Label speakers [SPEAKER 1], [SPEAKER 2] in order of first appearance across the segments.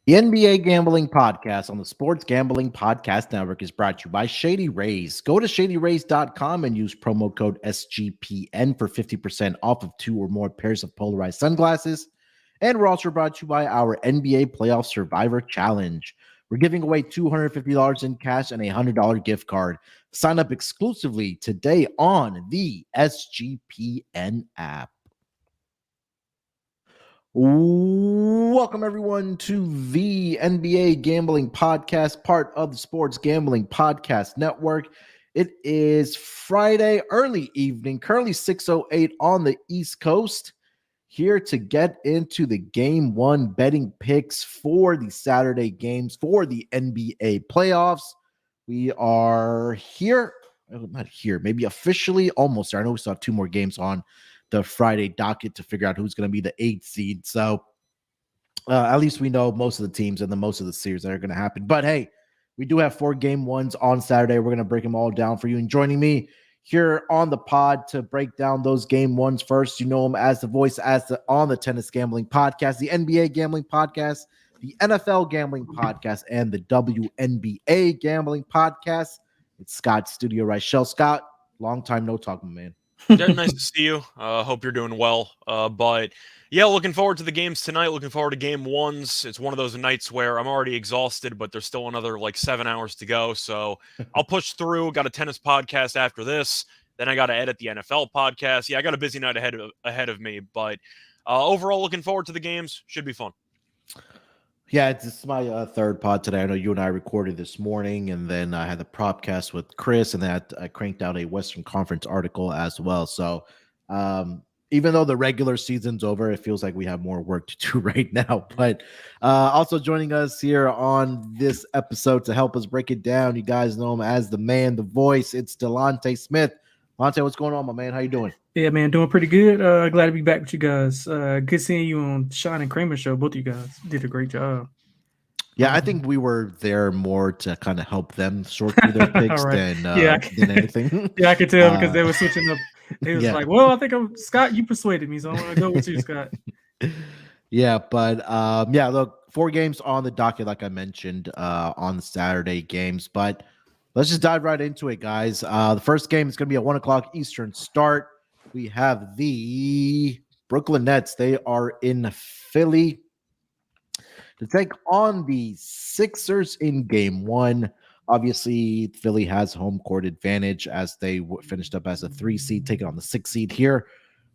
[SPEAKER 1] The NBA Gambling Podcast on the Sports Gambling Podcast Network is brought to you by Shady Rays. Go to shadyrays.com and use promo code SGPN for 50% off of two or more pairs of polarized sunglasses. And we're also brought to you by our NBA Playoff Survivor Challenge. We're giving away $250 in cash and a $100 gift card. Sign up exclusively today on the SGPN app. Welcome, everyone, to the NBA Gambling Podcast, part of the Sports Gambling Podcast Network. It is Friday, early evening, currently 6:08 on the East Coast. Here to get into the Game 1 betting picks for the Saturday games for the NBA playoffs. We are here, not here, maybe officially almost there. I know we still have two more games on the Friday docket to figure out who's going to be the 8th seed. So at least we know most of the teams and the most of the series that are going to happen. But hey, we do have 4 game 1s on Saturday. We're going to break them all down for you. And joining me here on the pod to break down those game 1s first, you know him as the voice on the Tennis Gambling Podcast, the NBA Gambling Podcast, the NFL Gambling Podcast, and the WNBA Gambling Podcast. It's Scott Studio Reichel. Scott, long time no talk, my man.
[SPEAKER 2] Yeah, nice to see you. Hope you're doing well. But yeah, looking forward to the games tonight. Looking forward to game 1s. It's one of those nights where I'm already exhausted, but there's still another 7 hours to go. So I'll push through. Got a tennis podcast after this. Then I got to edit the NFL podcast. Yeah, I got a busy night ahead of me. But overall, looking forward to the games. Should be fun.
[SPEAKER 1] Yeah, it's my third pod today. I know you and I recorded this morning, and then I had the propcast with Chris, and then I cranked out a Western Conference article as well. So even though the regular season's over, it feels like we have more work to do right now. But also joining us here on this episode to help us break it down, you guys know him as the man, the voice. It's Delonte Smith. Delonte, what's going on, my man? How you doing?
[SPEAKER 3] Yeah, man, doing pretty good. Glad to be back with you guys. Good seeing you on Sean and Kramer show. Both of you guys did a great job.
[SPEAKER 1] Yeah, I think we were there more to kind of help them sort through their picks than anything.
[SPEAKER 3] Yeah, I could tell because they were switching up. It was
[SPEAKER 1] Yeah.
[SPEAKER 3] like, well, I think Scott, you persuaded me, so I'm gonna go with you, Scott.
[SPEAKER 1] Yeah, but look, 4 games on the docket, like I mentioned, on the Saturday games. But let's just dive right into it, guys. The first game is going to be at 1:00 Eastern start. We have the Brooklyn Nets. They are in Philly to take on the Sixers in game 1. Obviously, Philly has home court advantage as they finished up as a 3 seed, taking on the 6 seed here.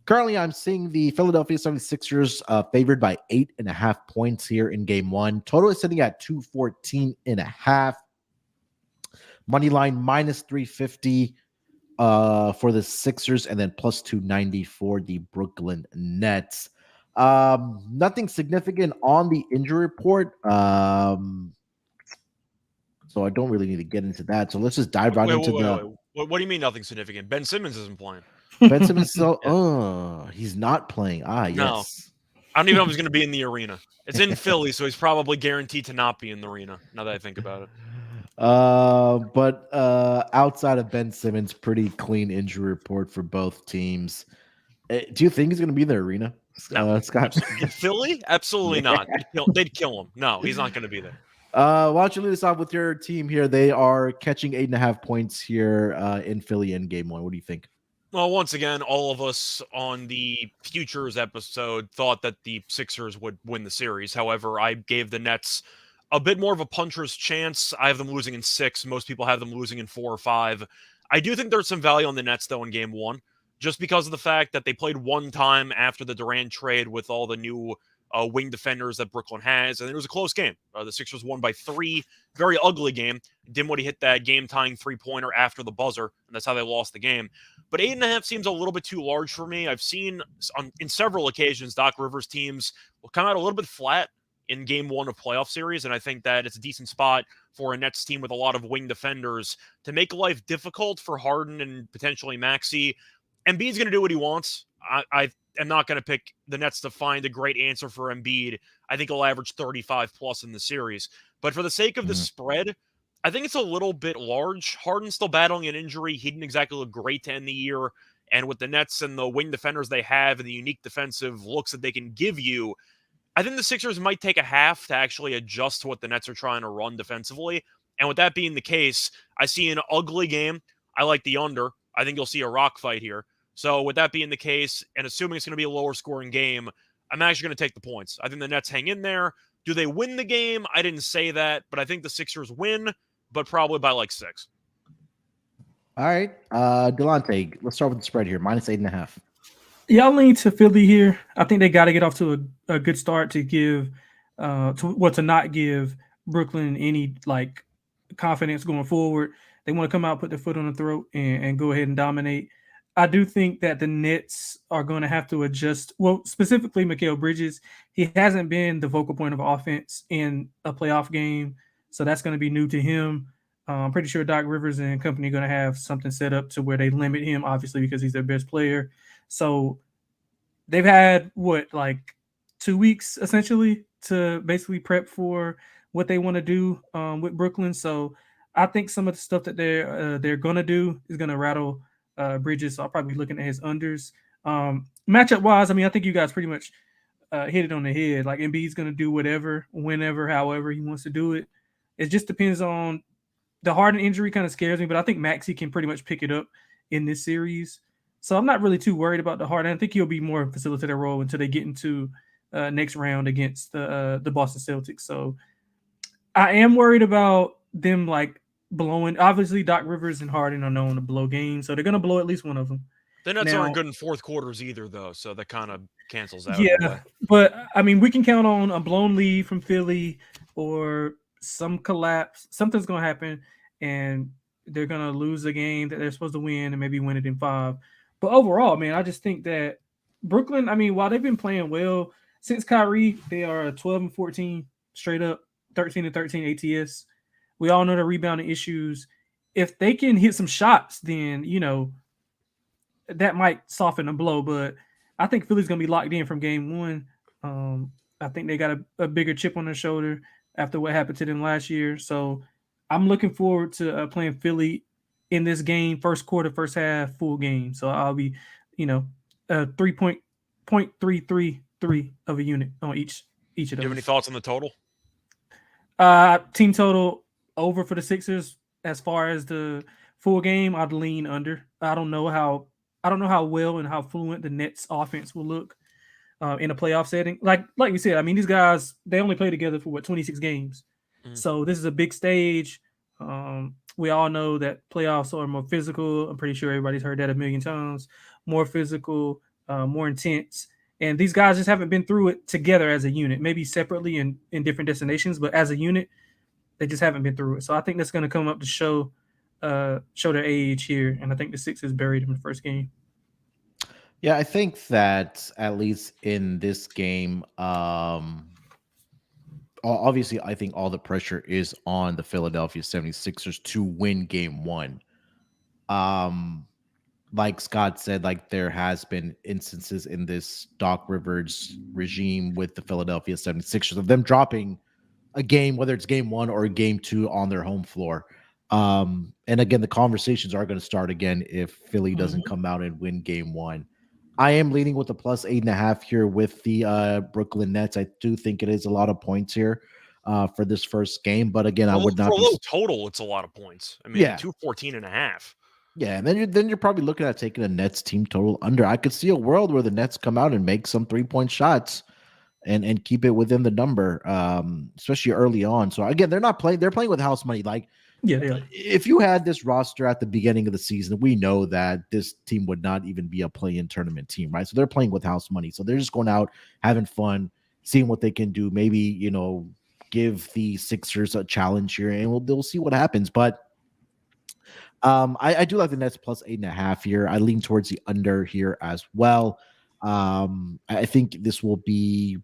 [SPEAKER 1] Currently, I'm seeing the Philadelphia 76ers favored by 8.5 points here in game 1. Total is sitting at 214.5. Money line minus 350 for the Sixers, and then plus 290 for the Brooklyn Nets. Nothing significant on the injury report. So I don't really need to get into that. So let's just dive right into the.
[SPEAKER 2] What do you mean nothing significant? Ben Simmons isn't playing.
[SPEAKER 1] Ben Simmons he's not playing. Yes.
[SPEAKER 2] No. I don't even know if he's going to be in the arena. It's in Philly, so he's probably guaranteed to not be in the arena, now that I think about it.
[SPEAKER 1] But outside of Ben Simmons, pretty clean injury report for both teams. Do you think he's going to be in the arena?
[SPEAKER 2] No.
[SPEAKER 1] Scott?
[SPEAKER 2] In Philly? Absolutely not. They'd kill him. No, he's not going to be there.
[SPEAKER 1] Why don't you lead us off with your team here? They are catching 8.5 points here in Philly in game 1. What do you think?
[SPEAKER 2] Well, once again, all of us on the Futures episode thought that the Sixers would win the series. However, I gave the Nets a bit more of a puncher's chance. I have them losing in 6. Most people have them losing in 4 or 5. I do think there's some value on the Nets, though, in game 1, just because of the fact that they played one time after the Durant trade with all the new wing defenders that Brooklyn has, and it was a close game. The Sixers won by 3. Very ugly game. Dinwiddie hit that game-tying three-pointer after the buzzer, and that's how they lost the game. But 8.5 seems a little bit too large for me. I've seen in several occasions Doc Rivers teams will come out a little bit flat in game 1 of playoff series, and I think that it's a decent spot for a Nets team with a lot of wing defenders to make life difficult for Harden and potentially Maxey. Embiid's going to do what he wants. I am not going to pick the Nets to find a great answer for Embiid. I think he'll average 35 plus in the series. But for the sake of the spread, I think it's a little bit large. Harden's still battling an injury. He didn't exactly look great to end the year. And with the Nets and the wing defenders they have and the unique defensive looks that they can give you, I think the Sixers might take a half to actually adjust to what the Nets are trying to run defensively. And with that being the case, I see an ugly game. I like the under. I think you'll see a rock fight here. So with that being the case, and assuming it's going to be a lower scoring game, I'm actually going to take the points. I think the Nets hang in there. Do they win the game? I didn't say that, but I think the Sixers win, but probably by like 6.
[SPEAKER 1] All right. Delonte, let's start with the spread here. -8.5.
[SPEAKER 3] Yeah, I'll lean to Philly here. I think they got to get off to a good start to give, to not give Brooklyn any like confidence going forward. They want to come out, put their foot on the throat, and go ahead and dominate. I do think that the Nets are going to have to adjust. Well, specifically, Mikal Bridges, he hasn't been the focal point of offense in a playoff game, so that's going to be new to him. I'm pretty sure Doc Rivers and company are going to have something set up to where they limit him, obviously, because he's their best player. So they've had like 2 weeks essentially to basically prep for what they want to do with Brooklyn. So I think some of the stuff that they're gonna do is gonna rattle Bridges. So I'll probably be looking at his unders. Matchup wise, I mean, I think you guys pretty much hit it on the head. Like Embiid's gonna do whatever, whenever, however he wants to do it. It just depends on the Harden injury. Kind of scares me, but I think Maxey can pretty much pick it up in this series. So I'm not really too worried about the Harden. I think he'll be more of a facilitator role until they get into next round against the Boston Celtics. So I am worried about them like blowing. Obviously, Doc Rivers and Harden are known to blow games, so they're going to blow at least one of them.
[SPEAKER 2] The Nets aren't good in fourth quarters either, though, so that kind of cancels out.
[SPEAKER 3] Yeah, but I mean, we can count on a blown lead from Philly or some collapse. Something's going to happen, and they're going to lose a game that they're supposed to win and maybe win it in 5. But overall, man, I just think that Brooklyn, I mean, while they've been playing well since Kyrie, they are 12-14 straight up, 13-13 ATS. We all know the rebounding issues. If they can hit some shots, then, that might soften the blow. But I think Philly's going to be locked in from game 1. I think they got a bigger chip on their shoulder after what happened to them last year. So I'm looking forward to playing Philly in this game, first quarter, first half, full game. So I'll be, 3.333 of a unit on each of those.
[SPEAKER 2] Do you have any thoughts on the total?
[SPEAKER 3] Team total over for the Sixers. As far as the full game, I'd lean under. I don't know how well and how fluent the Nets offense will look in a playoff setting. Like we said, I mean, these guys, they only play together for 26 games. So this is a big stage. We all know that playoffs are more physical. I'm pretty sure everybody's heard that a million times. More physical, more intense. And these guys just haven't been through it together as a unit, maybe separately in different destinations, but as a unit, they just haven't been through it. So I think that's going to come up to show their age here. And I think the Sixers buried them in the first game.
[SPEAKER 1] Yeah, I think that at least in this game, obviously, I think all the pressure is on the Philadelphia 76ers to win game 1. Like Scott said, like there has been instances in this Doc Rivers regime with the Philadelphia 76ers of them dropping a game, whether it's game 1 or game 2 on their home floor. And again, the conversations are going to start again if Philly doesn't come out and win game 1. I am leaning with the +8.5 here with the Brooklyn Nets. I do think it is a lot of points here for this first game, but again, I would not
[SPEAKER 2] for a
[SPEAKER 1] be
[SPEAKER 2] low total. It's a lot of points. I mean, 214.5.
[SPEAKER 1] Yeah, and then you're probably looking at taking a Nets team total under. I could see a world where the Nets come out and make some 3-point shots and keep it within the number, especially early on. So again, they're playing with house money. Like, if you had this roster at the beginning of the season, we know that this team would not even be a play-in tournament team, right? So they're playing with house money. So they're just going out, having fun, seeing what they can do. Maybe, give the Sixers a challenge here, and they'll see what happens. But I do like the Nets +8.5 here. I lean towards the under here as well. I think this will be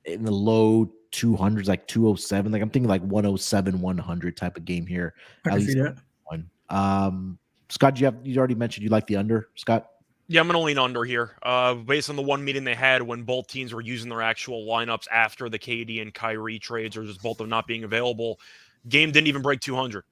[SPEAKER 1] in the low 200s, like 207. Like I'm thinking like 107, 100 type of game here.
[SPEAKER 3] I can see that.
[SPEAKER 1] Scott, you already mentioned you like the under, Scott?
[SPEAKER 2] Yeah, I'm going to lean under here. Based on the one meeting they had when both teams were using their actual lineups after the KD and Kyrie trades, or just both of them not being available, game didn't even break 200.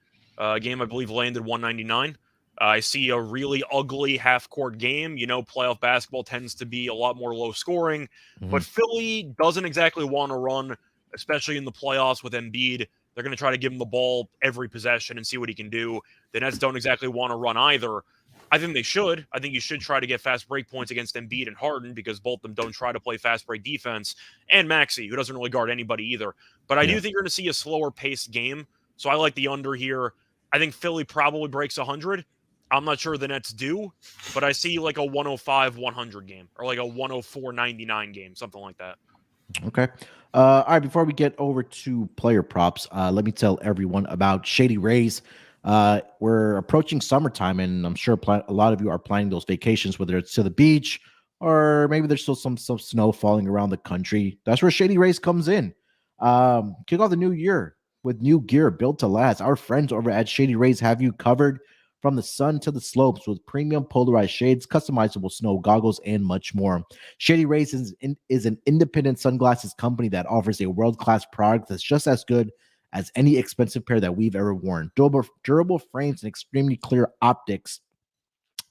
[SPEAKER 2] Game, I believe, landed 199. I see a really ugly half-court game. Playoff basketball tends to be a lot more low-scoring, but Philly doesn't exactly want to run, especially in the playoffs with Embiid. They're going to try to give him the ball every possession and see what he can do. The Nets don't exactly want to run either. I think they should. I think you should try to get fast break points against Embiid and Harden because both of them don't try to play fast break defense, and Maxey, who doesn't really guard anybody either. But I do think you're going to see a slower-paced game, so I like the under here. I think Philly probably breaks 100. I'm not sure the Nets do, but I see like a 105-100 game or like a 104-99 game, something like that.
[SPEAKER 1] Okay. All right. Before we get over to player props, let me tell everyone about Shady Rays. We're approaching summertime, and I'm sure a lot of you are planning those vacations, whether it's to the beach or maybe there's still some snow falling around the country. That's where Shady Rays comes in. Kick off the new year with new gear built to last. Our friends over at Shady Rays have you covered from the sun to the slopes with premium polarized shades, customizable snow goggles, and much more. Shady Rays is an independent sunglasses company that offers a world-class product that's just as good as any expensive pair that we've ever worn. Durable frames and extremely clear optics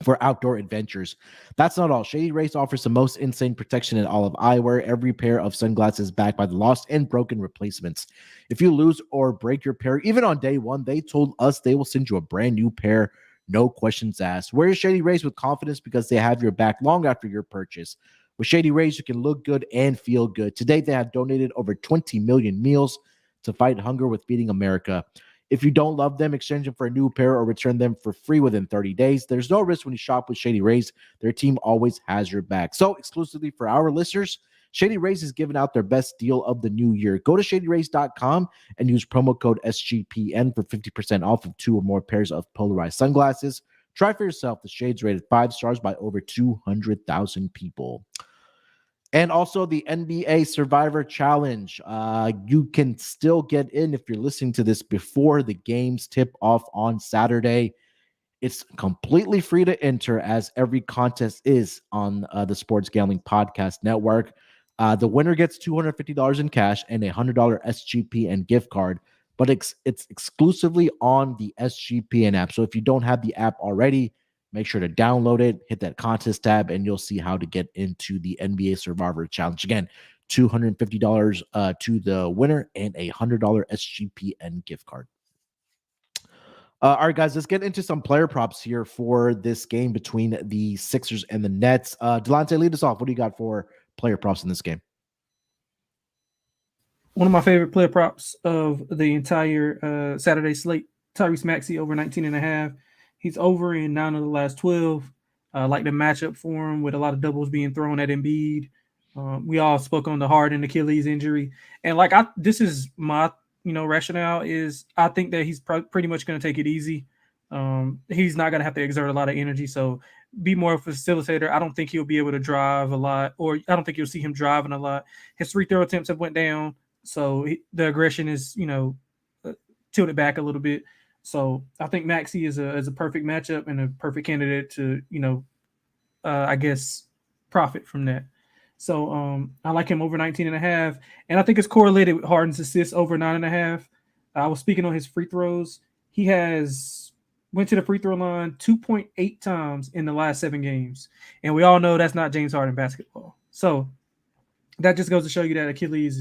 [SPEAKER 1] for outdoor adventures. That's not all. Shady Rays offers the most insane protection in all of eyewear. Every pair of sunglasses backed by the lost and broken replacements. If you lose or break your pair, even on day one, they told us they will send you a brand new pair, no questions asked. Wear Shady Rays with confidence because they have your back long after your purchase. With Shady Rays, you can look good and feel good. To date, they have donated over 20 million meals to fight hunger with Feeding America. If you don't love them, exchange them for a new pair or return them for free within 30 days. There's no risk when you shop with Shady Rays. Their team always has your back. So, exclusively for our listeners, Shady Rays is giving out their best deal of the new year. Go to shadyrays.com and use promo code SGPN for 50% off of 2 or more pairs of polarized sunglasses. Try for yourself. The shades rated 5 stars by over 200,000 people. And also the NBA Survivor Challenge. You can still get in if you're listening to this before the games tip off on Saturday. It's completely free to enter, as every contest is on the Sports Gambling Podcast Network. The winner gets $250 in cash and a $100 SGPN gift card, but it's exclusively on the SGPN app. So if you don't have the app already, make sure to download it, hit that contest tab, and you'll see how to get into the NBA Survivor Challenge. Again, $250 to the winner and a $100 SGPN gift card. All right, guys, let's get into some player props here for this game between the Sixers and the Nets. Delonte, lead us off. What do you got for player props in this game?
[SPEAKER 3] One of my favorite player props of the entire Saturday slate, Tyrese Maxey over 19.5. He's over in 9 of the last 12. Like the matchup for him with a lot of doubles being thrown at Embiid. We all spoke on the Harden Achilles injury. And this is my rationale is I think that he's pretty much going to take it easy. He's not going to have to exert a lot of energy. So be more of a facilitator. I don't think he'll be able to drive a lot, or I don't think you'll see him driving a lot. His free throw attempts have went down. So the aggression is, tilted back a little bit. So I think Maxey is a perfect matchup and a perfect candidate to, I guess, profit from that. So I like him over 19.5. And I think it's correlated with Harden's assists over 9.5. I was speaking on his free throws. He went to the free throw line 2.8 times in the last 7 games. And we all know that's not James Harden basketball. So that just goes to show you that Achilles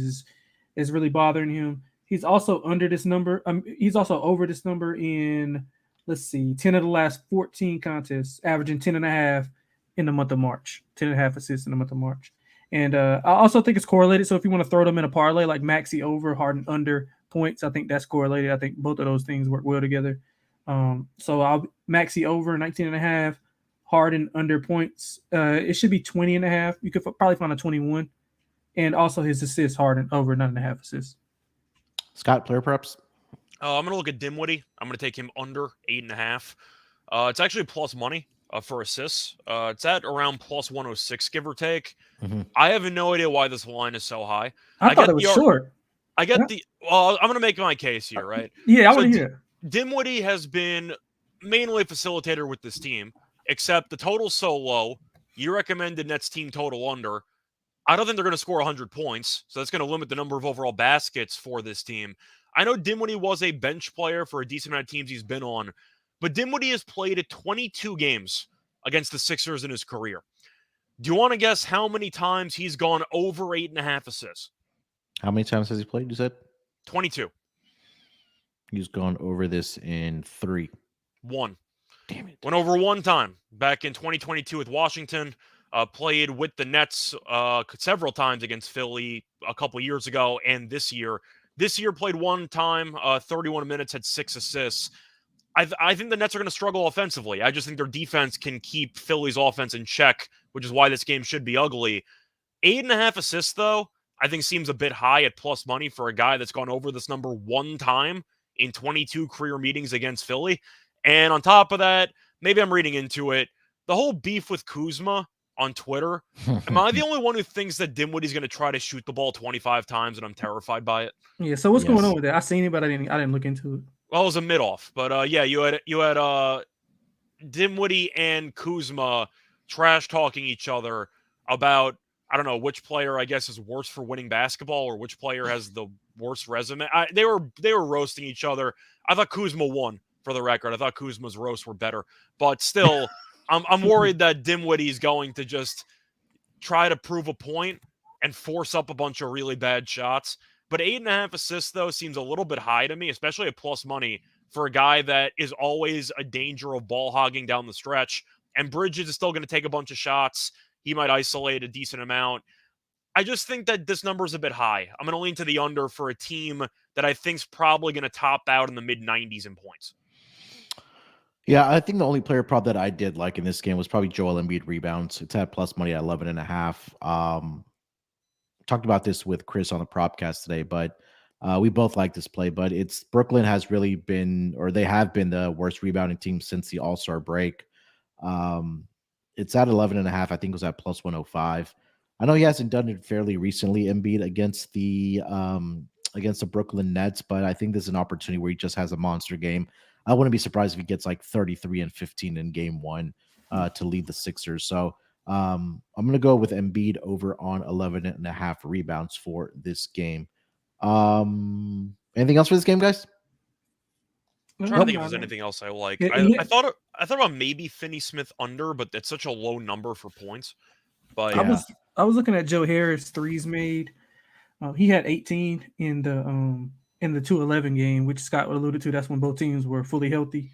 [SPEAKER 3] is really bothering him. He's also under this number. He's also over this number in, 10 of the last 14 contests, averaging 10.5 in the month of March. 10.5 assists in the month of March. And I also think it's correlated. So if you want to throw them in a parlay, like Maxey over, Harden under points, I think that's correlated. I think both of those things work well together. So I'll Maxey over 19.5, Harden under points. It should be 20.5. You could probably find a 21. And also his assists, Harden over 9.5 assists.
[SPEAKER 1] Scott, player props?
[SPEAKER 2] I'm going to look at Dinwiddie. I'm going to take him under 8.5. It's actually plus money for assists. It's at around plus 106, give or take. Mm-hmm. I have no idea why this line is so high.
[SPEAKER 3] I thought it was short.
[SPEAKER 2] I get I'm going to make my case here, right?
[SPEAKER 3] Yeah, I want to hear.
[SPEAKER 2] Dinwiddie has been mainly a facilitator with this team, except the total's so low. You recommended Nets team total under. I don't think they're going to score 100 points, so that's going to limit the number of overall baskets for this team. I know Dinwiddie was a bench player for a decent amount of teams he's been on, but Dinwiddie has played 22 games against the Sixers in his career. Do you want to guess how many times he's gone over 8.5 assists?
[SPEAKER 1] How many times has he played? You said
[SPEAKER 2] 22.
[SPEAKER 1] He's gone over this in 3.
[SPEAKER 2] 1.
[SPEAKER 1] Damn it.
[SPEAKER 2] Went over 1 time back in 2022 with Washington. Played with the Nets several times against Philly a couple years ago, and this year. This year played 1 time, 31 minutes, had 6 assists. I think the Nets are going to struggle offensively. I just think their defense can keep Philly's offense in check, which is why this game should be ugly. 8.5 assists, though, I think seems a bit high at plus money for a guy that's gone over this number 1 time in 22 career meetings against Philly. And on top of that, maybe I'm reading into it, the whole beef with Kuzma on Twitter. Am I the only one who thinks that Dinwiddie's going to try to shoot the ball 25 times and I'm terrified by it?
[SPEAKER 3] Yeah, so what's going on with that? I seen it, but I didn't look into it.
[SPEAKER 2] Well, it was a mid-off, but yeah, you had Dinwiddie and Kuzma trash talking each other about, I don't know which player I guess is worse for winning basketball or which player has the worst resume. They were roasting each other. I thought Kuzma won, for the record. I thought Kuzma's roasts were better, but still, I'm worried that Dinwiddie's going to just try to prove a point and force up a bunch of really bad shots. But 8.5 assists, though, seems a little bit high to me, especially at plus money for a guy that is always a danger of ball hogging down the stretch. And Bridges is still going to take a bunch of shots. He might isolate a decent amount. I just think that this number is a bit high. I'm going to lean to the under for a team that I think is probably going to top out in the mid-90s in points.
[SPEAKER 1] Yeah, I think the only player prop that I did like in this game was probably Joel Embiid rebounds. It's at plus money at 11.5. Talked about this with Chris on the propcast today, but we both like this play. But it's Brooklyn has really been, or they have been, the worst rebounding team since the All-Star break. It's at 11.5. I think it was at plus 105. I know he hasn't done it fairly recently, Embiid, against the Brooklyn Nets, but I think this is an opportunity where he just has a monster game. I wouldn't be surprised if he gets like 33 and 15 in game 1 to lead the Sixers. So I'm going to go with Embiid over on 11.5 rebounds for this game. Anything else for this game, guys?
[SPEAKER 2] I'm trying to think if there's anything else I like. I thought about maybe Finney-Smith under, but that's such a low number for points. But
[SPEAKER 3] yeah. I was looking at Joe Harris threes made. He had 18 in the 2-11 game, which Scott alluded to. That's when both teams were fully healthy.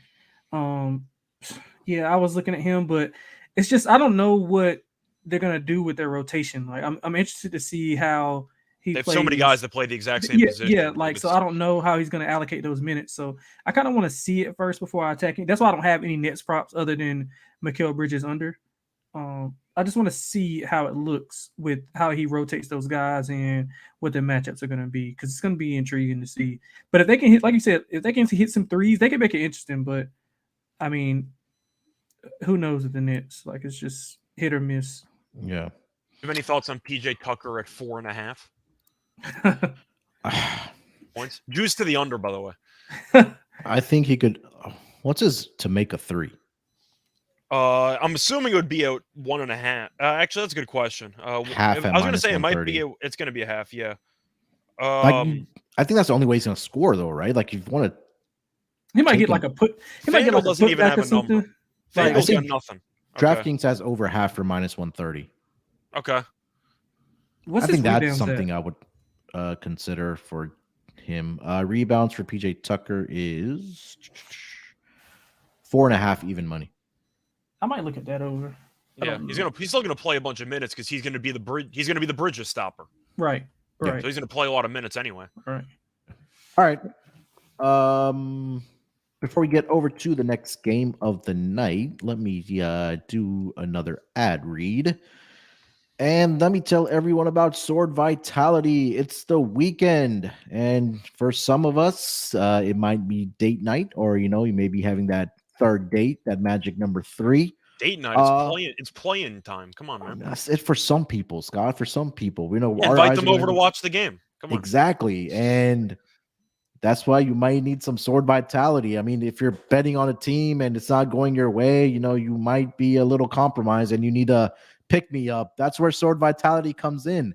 [SPEAKER 3] Yeah, I was looking at him, but it's just I don't know what they're gonna do with their rotation. Like I'm interested to see how he. They have
[SPEAKER 2] so many guys that play the exact same position.
[SPEAKER 3] Yeah, like so I don't know how he's gonna allocate those minutes. So I kind of want to see it first before I attack him. That's why I don't have any Nets props other than Mikal Bridges under. I just want to see how it looks with how he rotates those guys and what the matchups are going to be, because it's going to be intriguing to see. But if they can hit, like you said, if they can hit some threes, they can make it interesting. But I mean, who knows with the Nets? Like it's just hit or miss.
[SPEAKER 1] Yeah.
[SPEAKER 2] Do you have any thoughts on PJ Tucker at 4.5 points? Juice to the under, by the way.
[SPEAKER 1] I think he could. What's his to make a 3?
[SPEAKER 2] I'm assuming it would be a 1.5. Actually, that's a good question.
[SPEAKER 1] Half.
[SPEAKER 2] I was going to say it might be. It's going to be a half. Yeah.
[SPEAKER 1] I think that's the only way he's going to score, though, right? Like, you want to.
[SPEAKER 3] He might get like a put. He might get like
[SPEAKER 2] doesn't even have a number.
[SPEAKER 3] Like,
[SPEAKER 2] I got nothing.
[SPEAKER 1] DraftKings has over half for minus 130.
[SPEAKER 2] Okay.
[SPEAKER 3] I
[SPEAKER 1] think that's something I would consider for him. Rebounds for PJ Tucker is 4.5 even money.
[SPEAKER 3] I might look at that over.
[SPEAKER 2] Yeah, he's still gonna play a bunch of minutes because he's gonna be the Bridges stopper.
[SPEAKER 3] Right.
[SPEAKER 2] So he's gonna play a lot of minutes anyway.
[SPEAKER 3] Right.
[SPEAKER 1] All right. Before we get over to the next game of the night, let me do another ad read. And let me tell everyone about Sword Vitality. It's the weekend. And for some of us, it might be date night, or, you may be having that third date, that magic number 3.
[SPEAKER 2] Date night. It's playing time. Come on, man.
[SPEAKER 1] That's it for some people, Scott. For some people,
[SPEAKER 2] invite them over to watch the game. Come on.
[SPEAKER 1] Exactly. And that's why you might need some Sword Vitality. I mean, if you're betting on a team and it's not going your way, you might be a little compromised and you need a pick me up. That's where Sword Vitality comes in.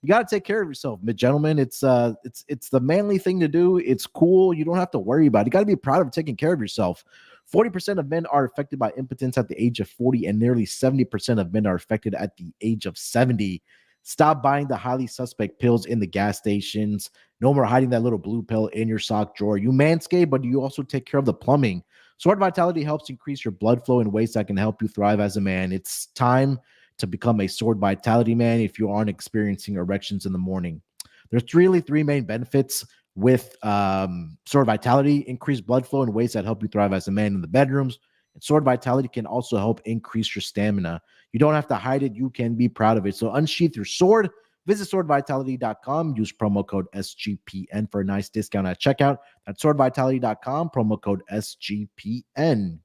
[SPEAKER 1] you got to take care of yourself, gentlemen. It's the manly thing to do. It's cool. You don't have to worry about it. You got to be proud of taking care of yourself. 40% of men are affected by impotence at the age of 40, and nearly 70% of men are affected at the age of 70. Stop buying the highly suspect pills in the gas stations. No more hiding that little blue pill in your sock drawer. You manscape, but you also take care of the plumbing. Sword Vitality helps increase your blood flow in ways that can help you thrive as a man. It's time to become a Sword Vitality man if you aren't experiencing erections in the morning. There's really three main benefits with Sword Vitality: increased blood flow in ways that help you thrive as a man in the bedrooms. And Sword Vitality can also help increase your stamina. You don't have to hide it. You can be proud of it. So unsheath your sword. Visit swordvitality.com. Use promo code SGPN for a nice discount at checkout. That's swordvitality.com, promo code SGPN.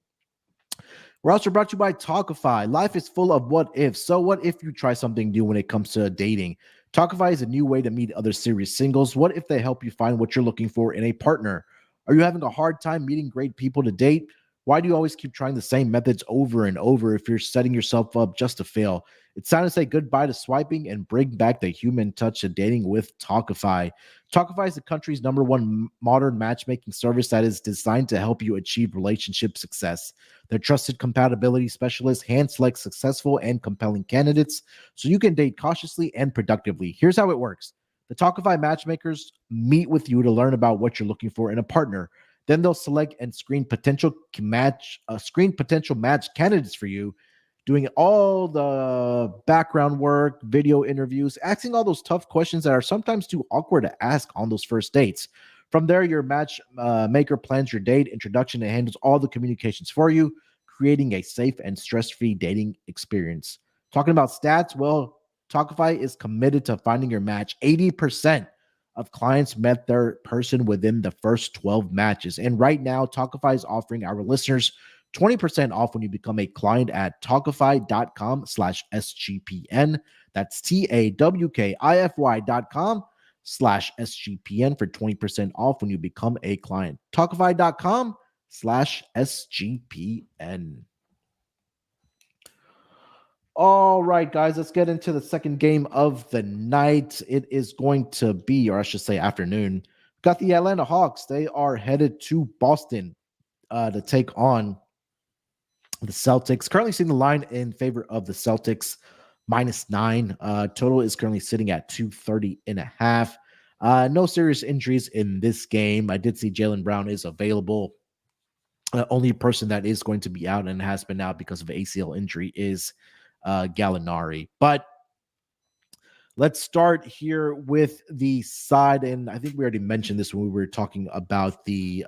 [SPEAKER 1] We're also brought to you by Talkify. Life is full of what ifs. So what if you try something new when it comes to dating? Talkify is a new way to meet other serious singles. What if they help you find what you're looking for in a partner? Are you having a hard time meeting great people to date? Why do you always keep trying the same methods over and over if you're setting yourself up just to fail? It's time to say goodbye to swiping and bring back the human touch to dating with Talkify. Talkify is the country's #1 modern matchmaking service that is designed to help you achieve relationship success. Their trusted compatibility specialists hand select successful and compelling candidates so you can date cautiously and productively. Here's how it works. The Talkify matchmakers meet with you to learn about what you're looking for in a partner. Then they'll select and screen potential match candidates for you, doing all the background work, video interviews, asking all those tough questions that are sometimes too awkward to ask on those first dates. From there, your matchmaker plans your date, introduction, and handles all the communications for you, creating a safe and stress-free dating experience. Talking about stats, well, Talkify is committed to finding your match. 80% of clients met their person within the first 12 matches. And right now, Talkify is offering our listeners 20% off when you become a client at Talkify.com/SGPN. That's TAWKIFY.com/SGPN for 20% off when you become a client. Talkify.com/SGPN. All right, guys, let's get into the second game of the night. It is going to be, or I should say afternoon, got the Atlanta Hawks. They are headed to Boston to take on the Celtics. Currently seeing the line in favor of the Celtics, -9. Total is currently sitting at 230.5. No serious injuries in this game. I did see Jaylen Brown is available. Only person that is going to be out and has been out because of ACL injury is Gallinari. But let's start here with the side, and I think we already mentioned this when we were talking about the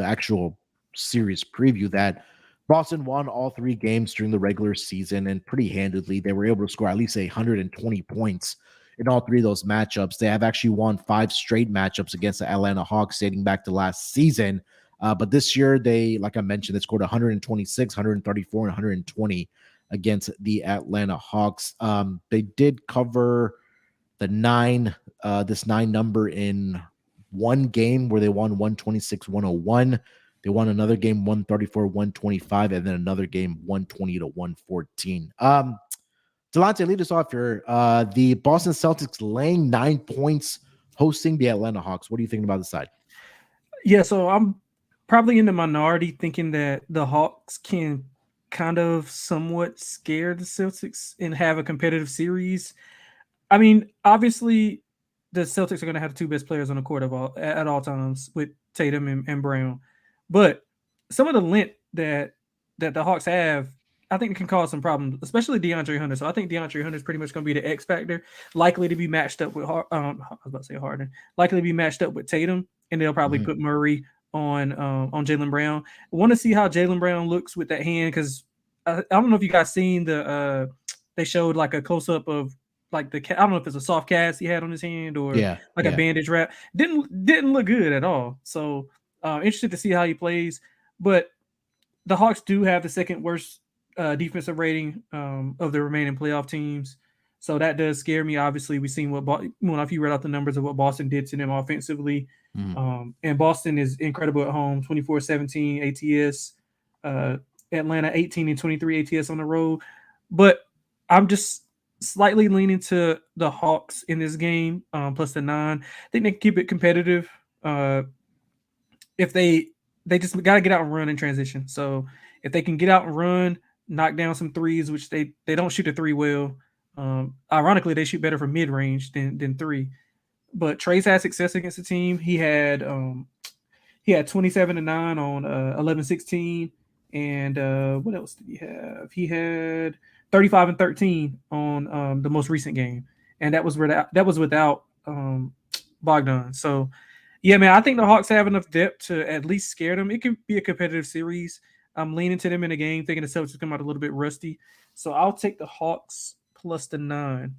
[SPEAKER 1] actual series preview, that Boston won all 3 games during the regular season and pretty handedly. They were able to score at least 120 points in all 3 of those matchups. They have actually won 5 straight matchups against the Atlanta Hawks dating back to last season. But this year, they, like I mentioned, they scored 126, 134, and 120 against the Atlanta Hawks. They did cover the 9, this 9 number in one game where they won 126-101. They won another game 134-125, and then another game 120-114. Delonte, lead us off here. The Boston Celtics laying 9 points, hosting the Atlanta Hawks. What are you thinking about the side?
[SPEAKER 3] Yeah, so I'm probably in the minority thinking that the Hawks can kind of somewhat scare the Celtics and have a competitive series. I mean, obviously, the Celtics are going to have the 2 best players on the court at all times with Tatum and Brown. But some of the length that the Hawks have, I think it can cause some problems, especially DeAndre Hunter. So I think DeAndre Hunter is pretty much going to be the X factor, likely to be matched up with I was about to say Harden, likely to be matched up with Tatum, and they'll probably put Murray on Jaylen Brown. I want to see how Jaylen Brown looks with that hand, because I don't know if you guys seen they showed like a close up of like I don't know if it's a soft cast he had on his hand or a bandage wrap. Didn't look good at all. So interested to see how he plays. But the Hawks do have the second worst defensive rating of the remaining playoff teams. So that does scare me. Obviously, we've seen if you read out the numbers of what Boston did to them offensively. And Boston is incredible at home, 24-17 ATS. Atlanta 18-23 ATS on the road. But I'm just slightly leaning to the Hawks in this game, plus the 9. I think they can keep it competitive. If they just got to get out and run in transition. So if they can get out and run, knock down some threes, which they don't shoot a three well. Ironically, they shoot better from mid range than three. But Trey's had success against the team. He had 27 9 on 11-16, and what else did he have? He had 35 and 13 on the most recent game, and that was without Bogdan. So yeah, man, I think the Hawks have enough depth to at least scare them. It could be a competitive series. I'm leaning to them in the game, thinking the Celtics come out a little bit rusty. So I'll take the Hawks plus the 9.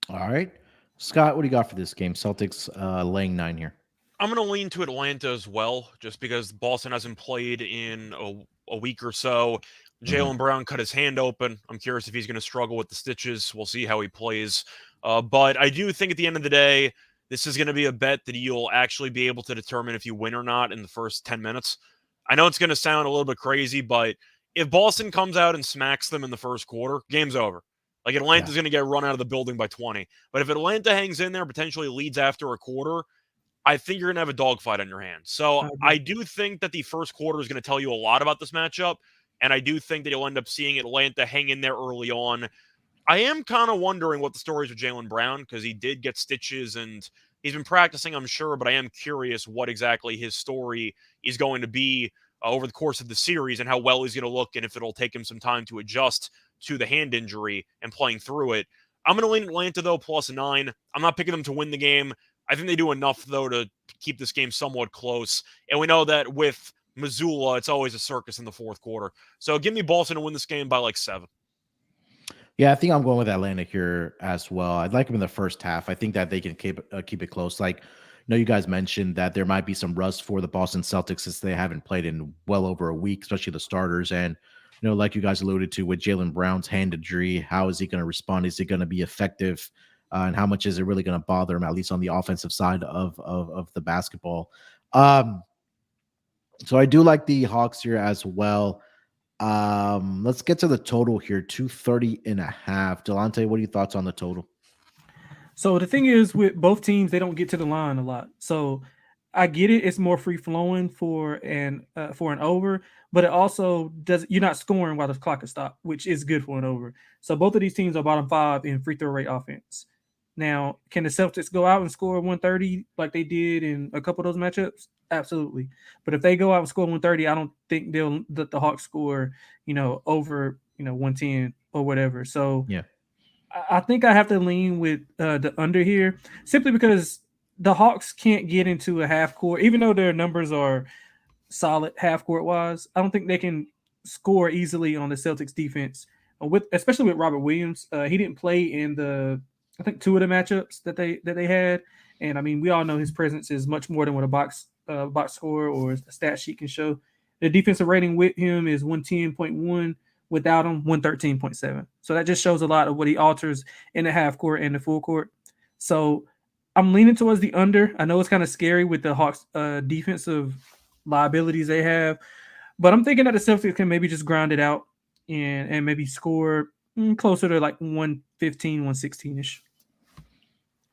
[SPEAKER 1] All right. Scott, what do you got for this game? Celtics laying 9 here.
[SPEAKER 2] I'm going to lean to Atlanta as well, just because Boston hasn't played in a week or so. Jaylen Brown cut his hand open. I'm curious if he's going to struggle with the stitches. We'll see how he plays. But I do think at the end of the day, this is going to be a bet that you'll actually be able to determine if you win or not in the first 10 minutes. I know it's going to sound a little bit crazy, but if Boston comes out and smacks them in the first quarter, game's over. Like Atlanta's going to get run out of the building by 20. But if Atlanta hangs in there, potentially leads after a quarter, I think you're going to have a dogfight on your hands. So I do think that the first quarter is going to tell you a lot about this matchup. And I do think that you'll end up seeing Atlanta hang in there early on. I am kind of wondering what the story is with Jaylen Brown, because he did get stitches and he's been practicing, I'm sure, but I am curious what exactly his story is going to be over the course of the series and how well he's going to look and if it'll take him some time to adjust to the hand injury and playing through it. I'm going to lean Atlanta, though, plus 9. I'm not picking them to win the game. I think they do enough, though, to keep this game somewhat close. And we know that with Missoula, it's always a circus in the fourth quarter. So give me Boston to win this game by like 7.
[SPEAKER 1] Yeah, I think I'm going with Atlanta here as well. I'd like them in the first half. I think that they can keep it close. Like, you guys mentioned that there might be some rust for the Boston Celtics since they haven't played in well over a week, especially the starters. And, like you guys alluded to with Jaylen Brown's hand injury, how is he going to respond? Is he going to be effective? And how much is it really going to bother him, at least on the offensive side of the basketball? So I do like the Hawks here as well. Let's get to the total here, 230.5. Delonte, what are your thoughts on the total?
[SPEAKER 3] So the thing is, with both teams, they don't get to the line a lot. So I get it; it's more free flowing for an over, but it also does. You're not scoring while the clock is stopped, which is good for an over. So both of these teams are bottom 5 in free throw rate offense. Now, can the Celtics go out and score 130 like they did in a couple of those matchups? Absolutely. But if they go out and score 130, I don't think they'll let the Hawks score, over 110 or whatever. So
[SPEAKER 1] yeah.
[SPEAKER 3] I think I have to lean with the under here, simply because the Hawks can't get into a half court, even though their numbers are solid half court wise. I don't think they can score easily on the Celtics defense, especially with Robert Williams. He didn't play in I think 2 of the matchups that they had, and I mean we all know his presence is much more than what a box score or a stat sheet can show. The defensive rating with him is 110.1. Without him, 113.7. So that just shows a lot of what he alters in the half court and the full court. So I'm leaning towards the under. I know it's kind of scary with the Hawks defensive liabilities they have, but I'm thinking that the Celtics can maybe just grind it out and maybe score closer to like 115, 116-ish.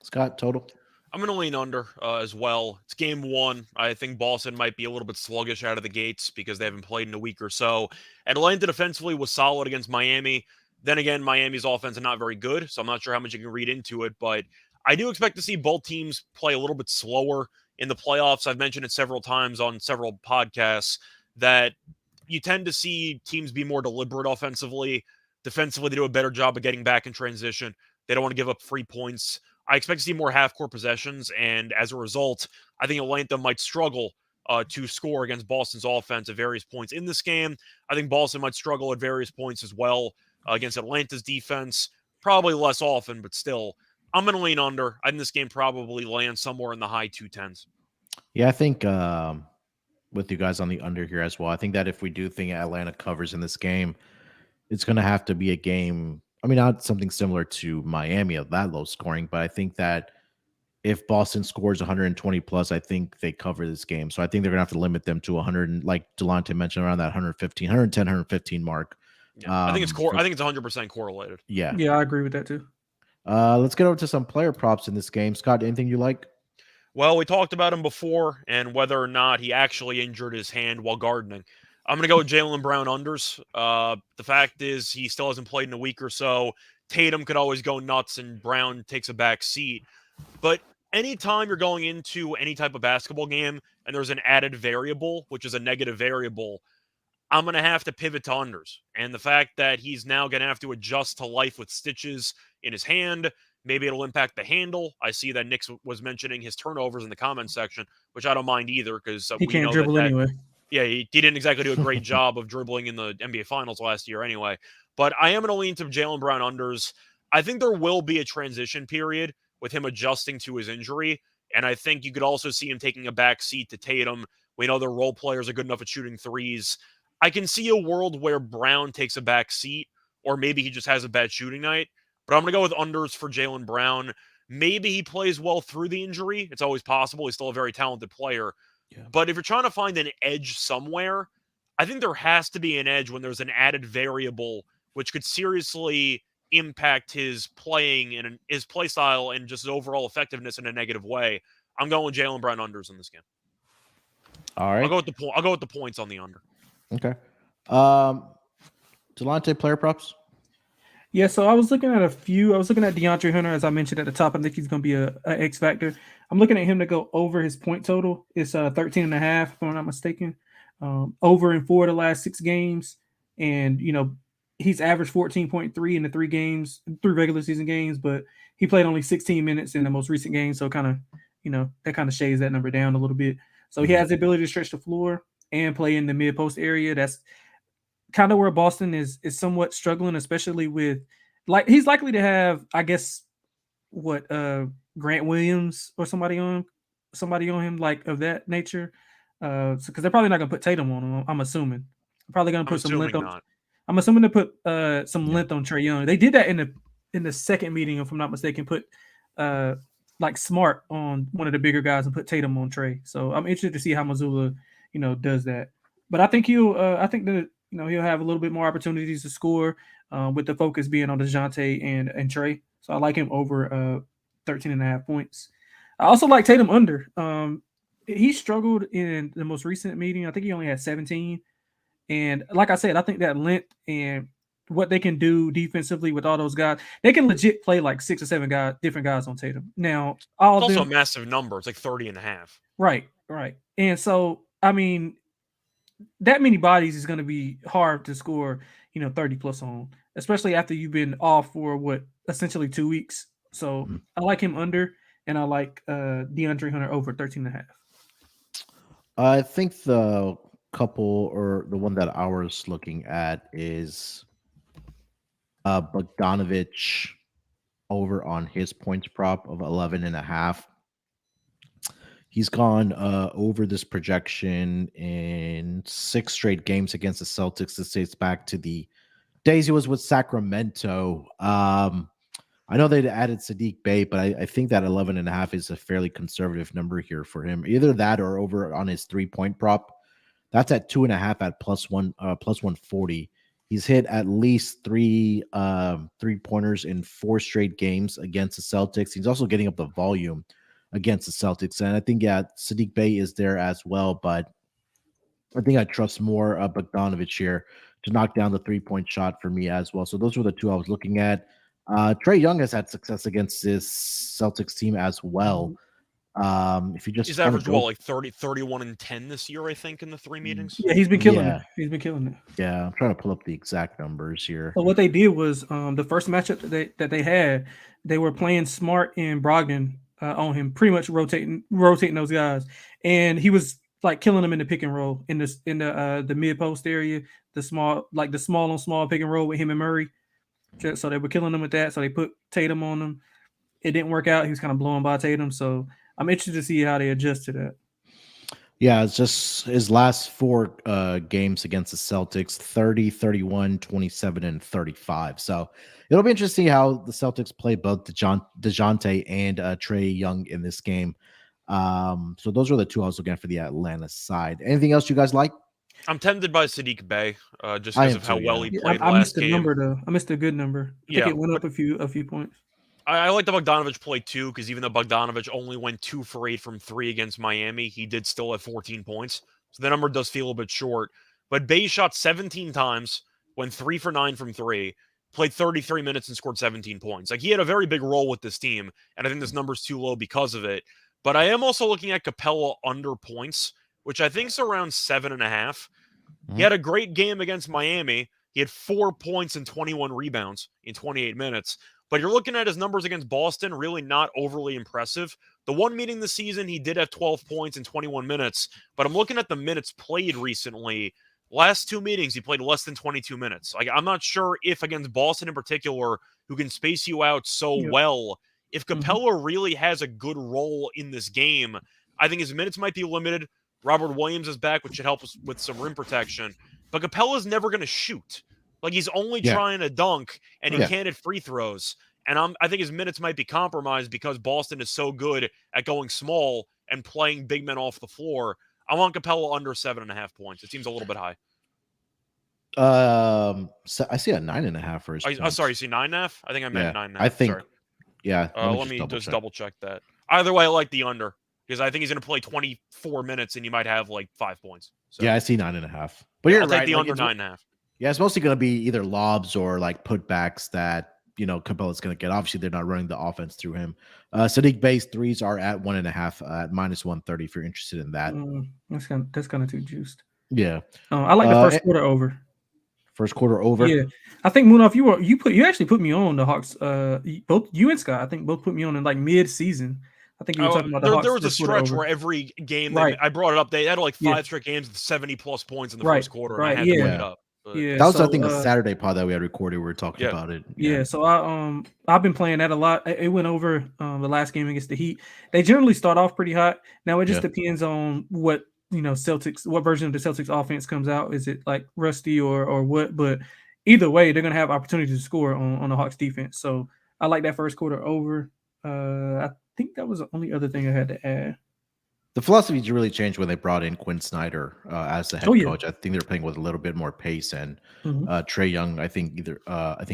[SPEAKER 1] Scott, total?
[SPEAKER 2] I'm going to lean under as well. It's game 1. I think Boston might be a little bit sluggish out of the gates because they haven't played in a week or so. Atlanta defensively was solid against Miami. Then again, Miami's offense is not very good, so I'm not sure how much you can read into it. But I do expect to see both teams play a little bit slower in the playoffs. I've mentioned it several times on several podcasts that you tend to see teams be more deliberate offensively. Defensively, they do a better job of getting back in transition. They don't want to give up free points. I expect to see more half-court possessions, and as a result, I think Atlanta might struggle to score against Boston's offense at various points in this game. I think Boston might struggle at various points as well against Atlanta's defense. Probably less often, but still, I'm going to lean under. I think this game probably lands somewhere in the high 210s.
[SPEAKER 1] Yeah, I think with you guys on the under here as well, I think that if we do think Atlanta covers in this game, it's going to have to be a game. I mean, not something similar to Miami of that low scoring, but I think that if Boston scores 120 plus, I think they cover this game. So I think they're going to have to limit them to 100, like Delonte mentioned, around that 110, 115 mark.
[SPEAKER 2] Yeah, I think it's I think it's 100% correlated.
[SPEAKER 1] Yeah.
[SPEAKER 3] Yeah, I agree with that too.
[SPEAKER 1] Let's get over to some player props in this game. Scott, anything you like?
[SPEAKER 2] Well, we talked about him before and whether or not he actually injured his hand while gardening. I'm going to go with Jaylen Brown unders. The fact is he still hasn't played in a week or so. Tatum could always go nuts and Brown takes a back seat. But anytime you're going into any type of basketball game and there's an added variable, which is a negative variable, I'm going to have to pivot to unders. And the fact that he's now going to have to adjust to life with stitches in his hand, maybe it'll impact the handle. I see that Nick was mentioning his turnovers in the comments section, which I don't mind either because
[SPEAKER 3] He can't dribble anyway.
[SPEAKER 2] Yeah, he didn't exactly do a great job of dribbling in the NBA Finals last year anyway. But I am going to lean to Jaylen Brown unders. I think there will be a transition period with him adjusting to his injury. And I think you could also see him taking a back seat to Tatum. We know their role players are good enough at shooting threes. I can see a world where Brown takes a back seat, or maybe he just has a bad shooting night. But I'm going to go with unders for Jaylen Brown. Maybe he plays well through the injury. It's always possible. He's still a very talented player. Yeah. But if you're trying to find an edge somewhere, I think there has to be an edge when there's an added variable which could seriously impact his playing and his play style and just his overall effectiveness in a negative way. I'm going with Jaylen Brown unders in this game.
[SPEAKER 1] All right.
[SPEAKER 2] I'll go with the points on the under.
[SPEAKER 1] Okay. Delonte player props?
[SPEAKER 3] Yeah, so I was looking at a few. I was looking at DeAndre Hunter, as I mentioned at the top. I think he's going to be a X factor. I'm looking at him to go over his point total. It's 13.5, if I'm not mistaken. Over in 4 of the last 6 games. And, he's averaged 14.3 in the 3 regular season games, but he played only 16 minutes in the most recent game. So kind of, that kind of shades that number down a little bit. So he has the ability to stretch the floor and play in the mid-post area. That's kind of where Boston is somewhat struggling, especially with he's likely to have, I guess, Grant Williams or somebody on him like of that nature. Because they're probably not gonna put Tatum on him. I'm assuming. They're probably gonna put some length on. I'm assuming to put some length on Trae Young. They did that in the second meeting, if I'm not mistaken. Put Smart on one of the bigger guys and put Tatum on Trae. So I'm interested to see how Mazzulla, does that. But I think he'll have a little bit more opportunities to score with the focus being on DeJounte and Trae. So I like him over 13.5 points. I also like Tatum under. He struggled in the most recent meeting. I think he only had 17. And like I said, I think that length and what they can do defensively with all those guys, they can legit play like 6 or 7 different guys on Tatum. Now,
[SPEAKER 2] it's also a massive number. It's like 30.5.
[SPEAKER 3] Right. And so, I mean, that many bodies is going to be hard to score, 30 plus on, especially after you've been off for essentially 2 weeks. So I like him under, and I like DeAndre Hunter over 13.5.
[SPEAKER 1] I think the couple or the one that I was looking at is Bogdanovich over on his points prop of 11.5. He's gone over this projection in 6 straight games against the Celtics. This dates back to the days he was with Sacramento. I know they added Saddiq Bey, but I think that 11.5 is a fairly conservative number here for him. Either that or over on his 3-point prop. That's at 2.5 at plus 140. He's hit at least 3 3-pointers in 4 straight games against the Celtics. He's also getting up the volume against the Celtics. And I think, Saddiq Bey is there as well, but I think I trust more Bogdanovich here to knock down the 3-point shot for me as well. So those were the 2 I was looking at. Trae Young has had success against this Celtics team as well. If you just
[SPEAKER 2] he's averaged like 31 and 10 this year, I think, in the 3 meetings.
[SPEAKER 3] Yeah, he's been killing it. He's been killing it.
[SPEAKER 1] Yeah, I'm trying to pull up the exact numbers here.
[SPEAKER 3] So what they did was the first matchup that they had, they were playing Smart and Brogdon on him, pretty much rotating those guys, and he was like killing them in the pick and roll in the mid post area, the small on small pick and roll with him and Murray. So they were killing them with that. So they put Tatum on them. It didn't work out. He was kind of blowing by Tatum. So I'm interested to see how they adjust to that.
[SPEAKER 1] Yeah, it's just his last 4 games against the Celtics, 30, 31, 27, and 35. So it'll be interesting how the Celtics play both DeJounte and Trae Young in this game. So those are the 2 I was looking at for the Atlanta side. Anything else you guys like?
[SPEAKER 2] I'm tempted by Sadiq Bey, just
[SPEAKER 1] I
[SPEAKER 2] because
[SPEAKER 1] am
[SPEAKER 2] of how
[SPEAKER 1] too,
[SPEAKER 2] well
[SPEAKER 1] yeah.
[SPEAKER 2] he
[SPEAKER 3] Yeah,
[SPEAKER 2] played
[SPEAKER 3] I missed
[SPEAKER 2] last
[SPEAKER 3] the
[SPEAKER 2] game.
[SPEAKER 3] number though. I missed a good number. I think
[SPEAKER 2] Yeah,
[SPEAKER 3] it went up a few points.
[SPEAKER 2] I like the Bogdanovich play too, because even though Bogdanovich only went 2 for 8 from 3 against Miami, he did still have 14 points. So the number does feel a bit short. But Bey shot 17 times, went 3 for 9 from 3, played 33 minutes and scored 17 points. Like, he had a very big role with this team, and I think this number's too low because of it. But I am also looking at Capella under points, which I think is around 7.5. He had a great game against Miami. He had 4 points and 21 rebounds in 28 minutes. But you're looking at his numbers against Boston, really not overly impressive. The one meeting this season, he did have 12 points in 21 minutes. But I'm looking at the minutes played recently. Last 2 meetings, he played less than 22 minutes. Like, I'm not sure if against Boston in particular, who can space you out so well, if Capella really has a good role in this game, I think his minutes might be limited. Robert Williams is back, which should help us with some rim protection. But Capella's never going to shoot. Like, he's only trying to dunk, and he can't hit free throws. And I think his minutes might be compromised because Boston is so good at going small and playing big men off the floor. I want Capella under 7.5 points. It seems a little bit high.
[SPEAKER 1] So I see a 9.5 for his
[SPEAKER 2] Oh, sorry, you see 9.5? I think I meant 9.5.
[SPEAKER 1] I think,
[SPEAKER 2] sorry.
[SPEAKER 1] yeah.
[SPEAKER 2] Let me just double check that. Either way, I like the under because I think he's going to play 24 minutes and you might have like 5 points. So.
[SPEAKER 1] Yeah, I see 9.5. But you're
[SPEAKER 2] I'll
[SPEAKER 1] right.
[SPEAKER 2] take the under 9.5.
[SPEAKER 1] Yeah, it's mostly going to be either lobs or like putbacks that Capella's going to get. Obviously, they're not running the offense through him. Sadiq Bey's threes are at 1.5 at -130. If you're interested in that,
[SPEAKER 3] that's kind of too juiced.
[SPEAKER 1] Yeah,
[SPEAKER 3] I like the first quarter over.
[SPEAKER 1] First quarter over.
[SPEAKER 3] Yeah, I think Munaf, you actually put me on the Hawks. Both you and Scott, I think both put me on in like mid-season. I think you were talking about the Hawks.
[SPEAKER 2] There was a stretch where every game I brought it up. They had like 5 straight games with 70+ points in the first quarter, and I had to bring it up. But,
[SPEAKER 1] that was I think a Saturday pod that we had recorded. We were talking about it.
[SPEAKER 3] Yeah, so I've been playing that a lot. It went over the last game against the Heat. They generally start off pretty hot. Now it just depends on what Celtics, what version of the Celtics offense comes out. Is it like rusty or what? But either way, they're gonna have opportunities to score on the Hawks defense. So I like that first quarter over. I think that was the only other thing I had to add.
[SPEAKER 1] The philosophy really changed when they brought in Quinn Snyder as the head coach. I think they're playing with a little bit more pace, and Trae Young, I think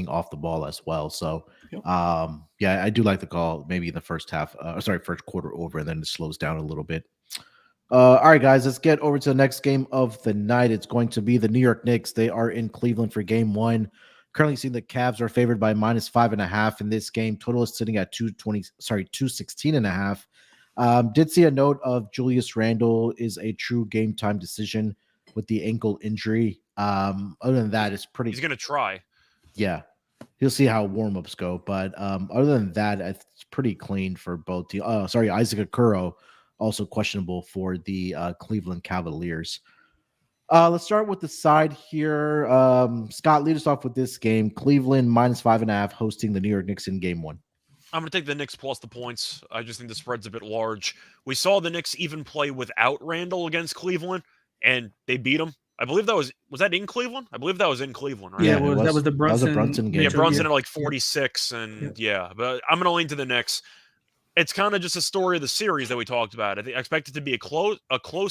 [SPEAKER 1] off the ball as well. So I do like the call. Maybe in the first quarter over, and then it slows down a little bit. All right, guys, let's get over to the next game of the night. It's going to be the New York Knicks. They are in Cleveland for game 1. Currently seeing the Cavs are favored by -5.5 in this game. Total is sitting at 216.5. Did see a note of Julius Randle is a true game time decision with the ankle injury. Other than that, it's pretty.
[SPEAKER 2] He's going to try.
[SPEAKER 1] Yeah, he'll see how warm-ups go. But other than that, it's pretty clean for both teams. Isaac Okoro also questionable for the Cleveland Cavaliers. Let's start with the side here. Scott, lead us off with this game. Cleveland -5.5 hosting the New York Knicks in game 1.
[SPEAKER 2] I'm going to take the Knicks plus the points. I just think the spread's a bit large. We saw the Knicks even play without Randall against Cleveland, and they beat them. I believe that was that in Cleveland? I believe that was in Cleveland, right?
[SPEAKER 3] Yeah, that was the Brunson.
[SPEAKER 1] That was a Brunson game.
[SPEAKER 2] Yeah, Brunson at like 46, and but I'm going to lean to the Knicks. It's kind of just a story of the series that we talked about. I expect it to be a close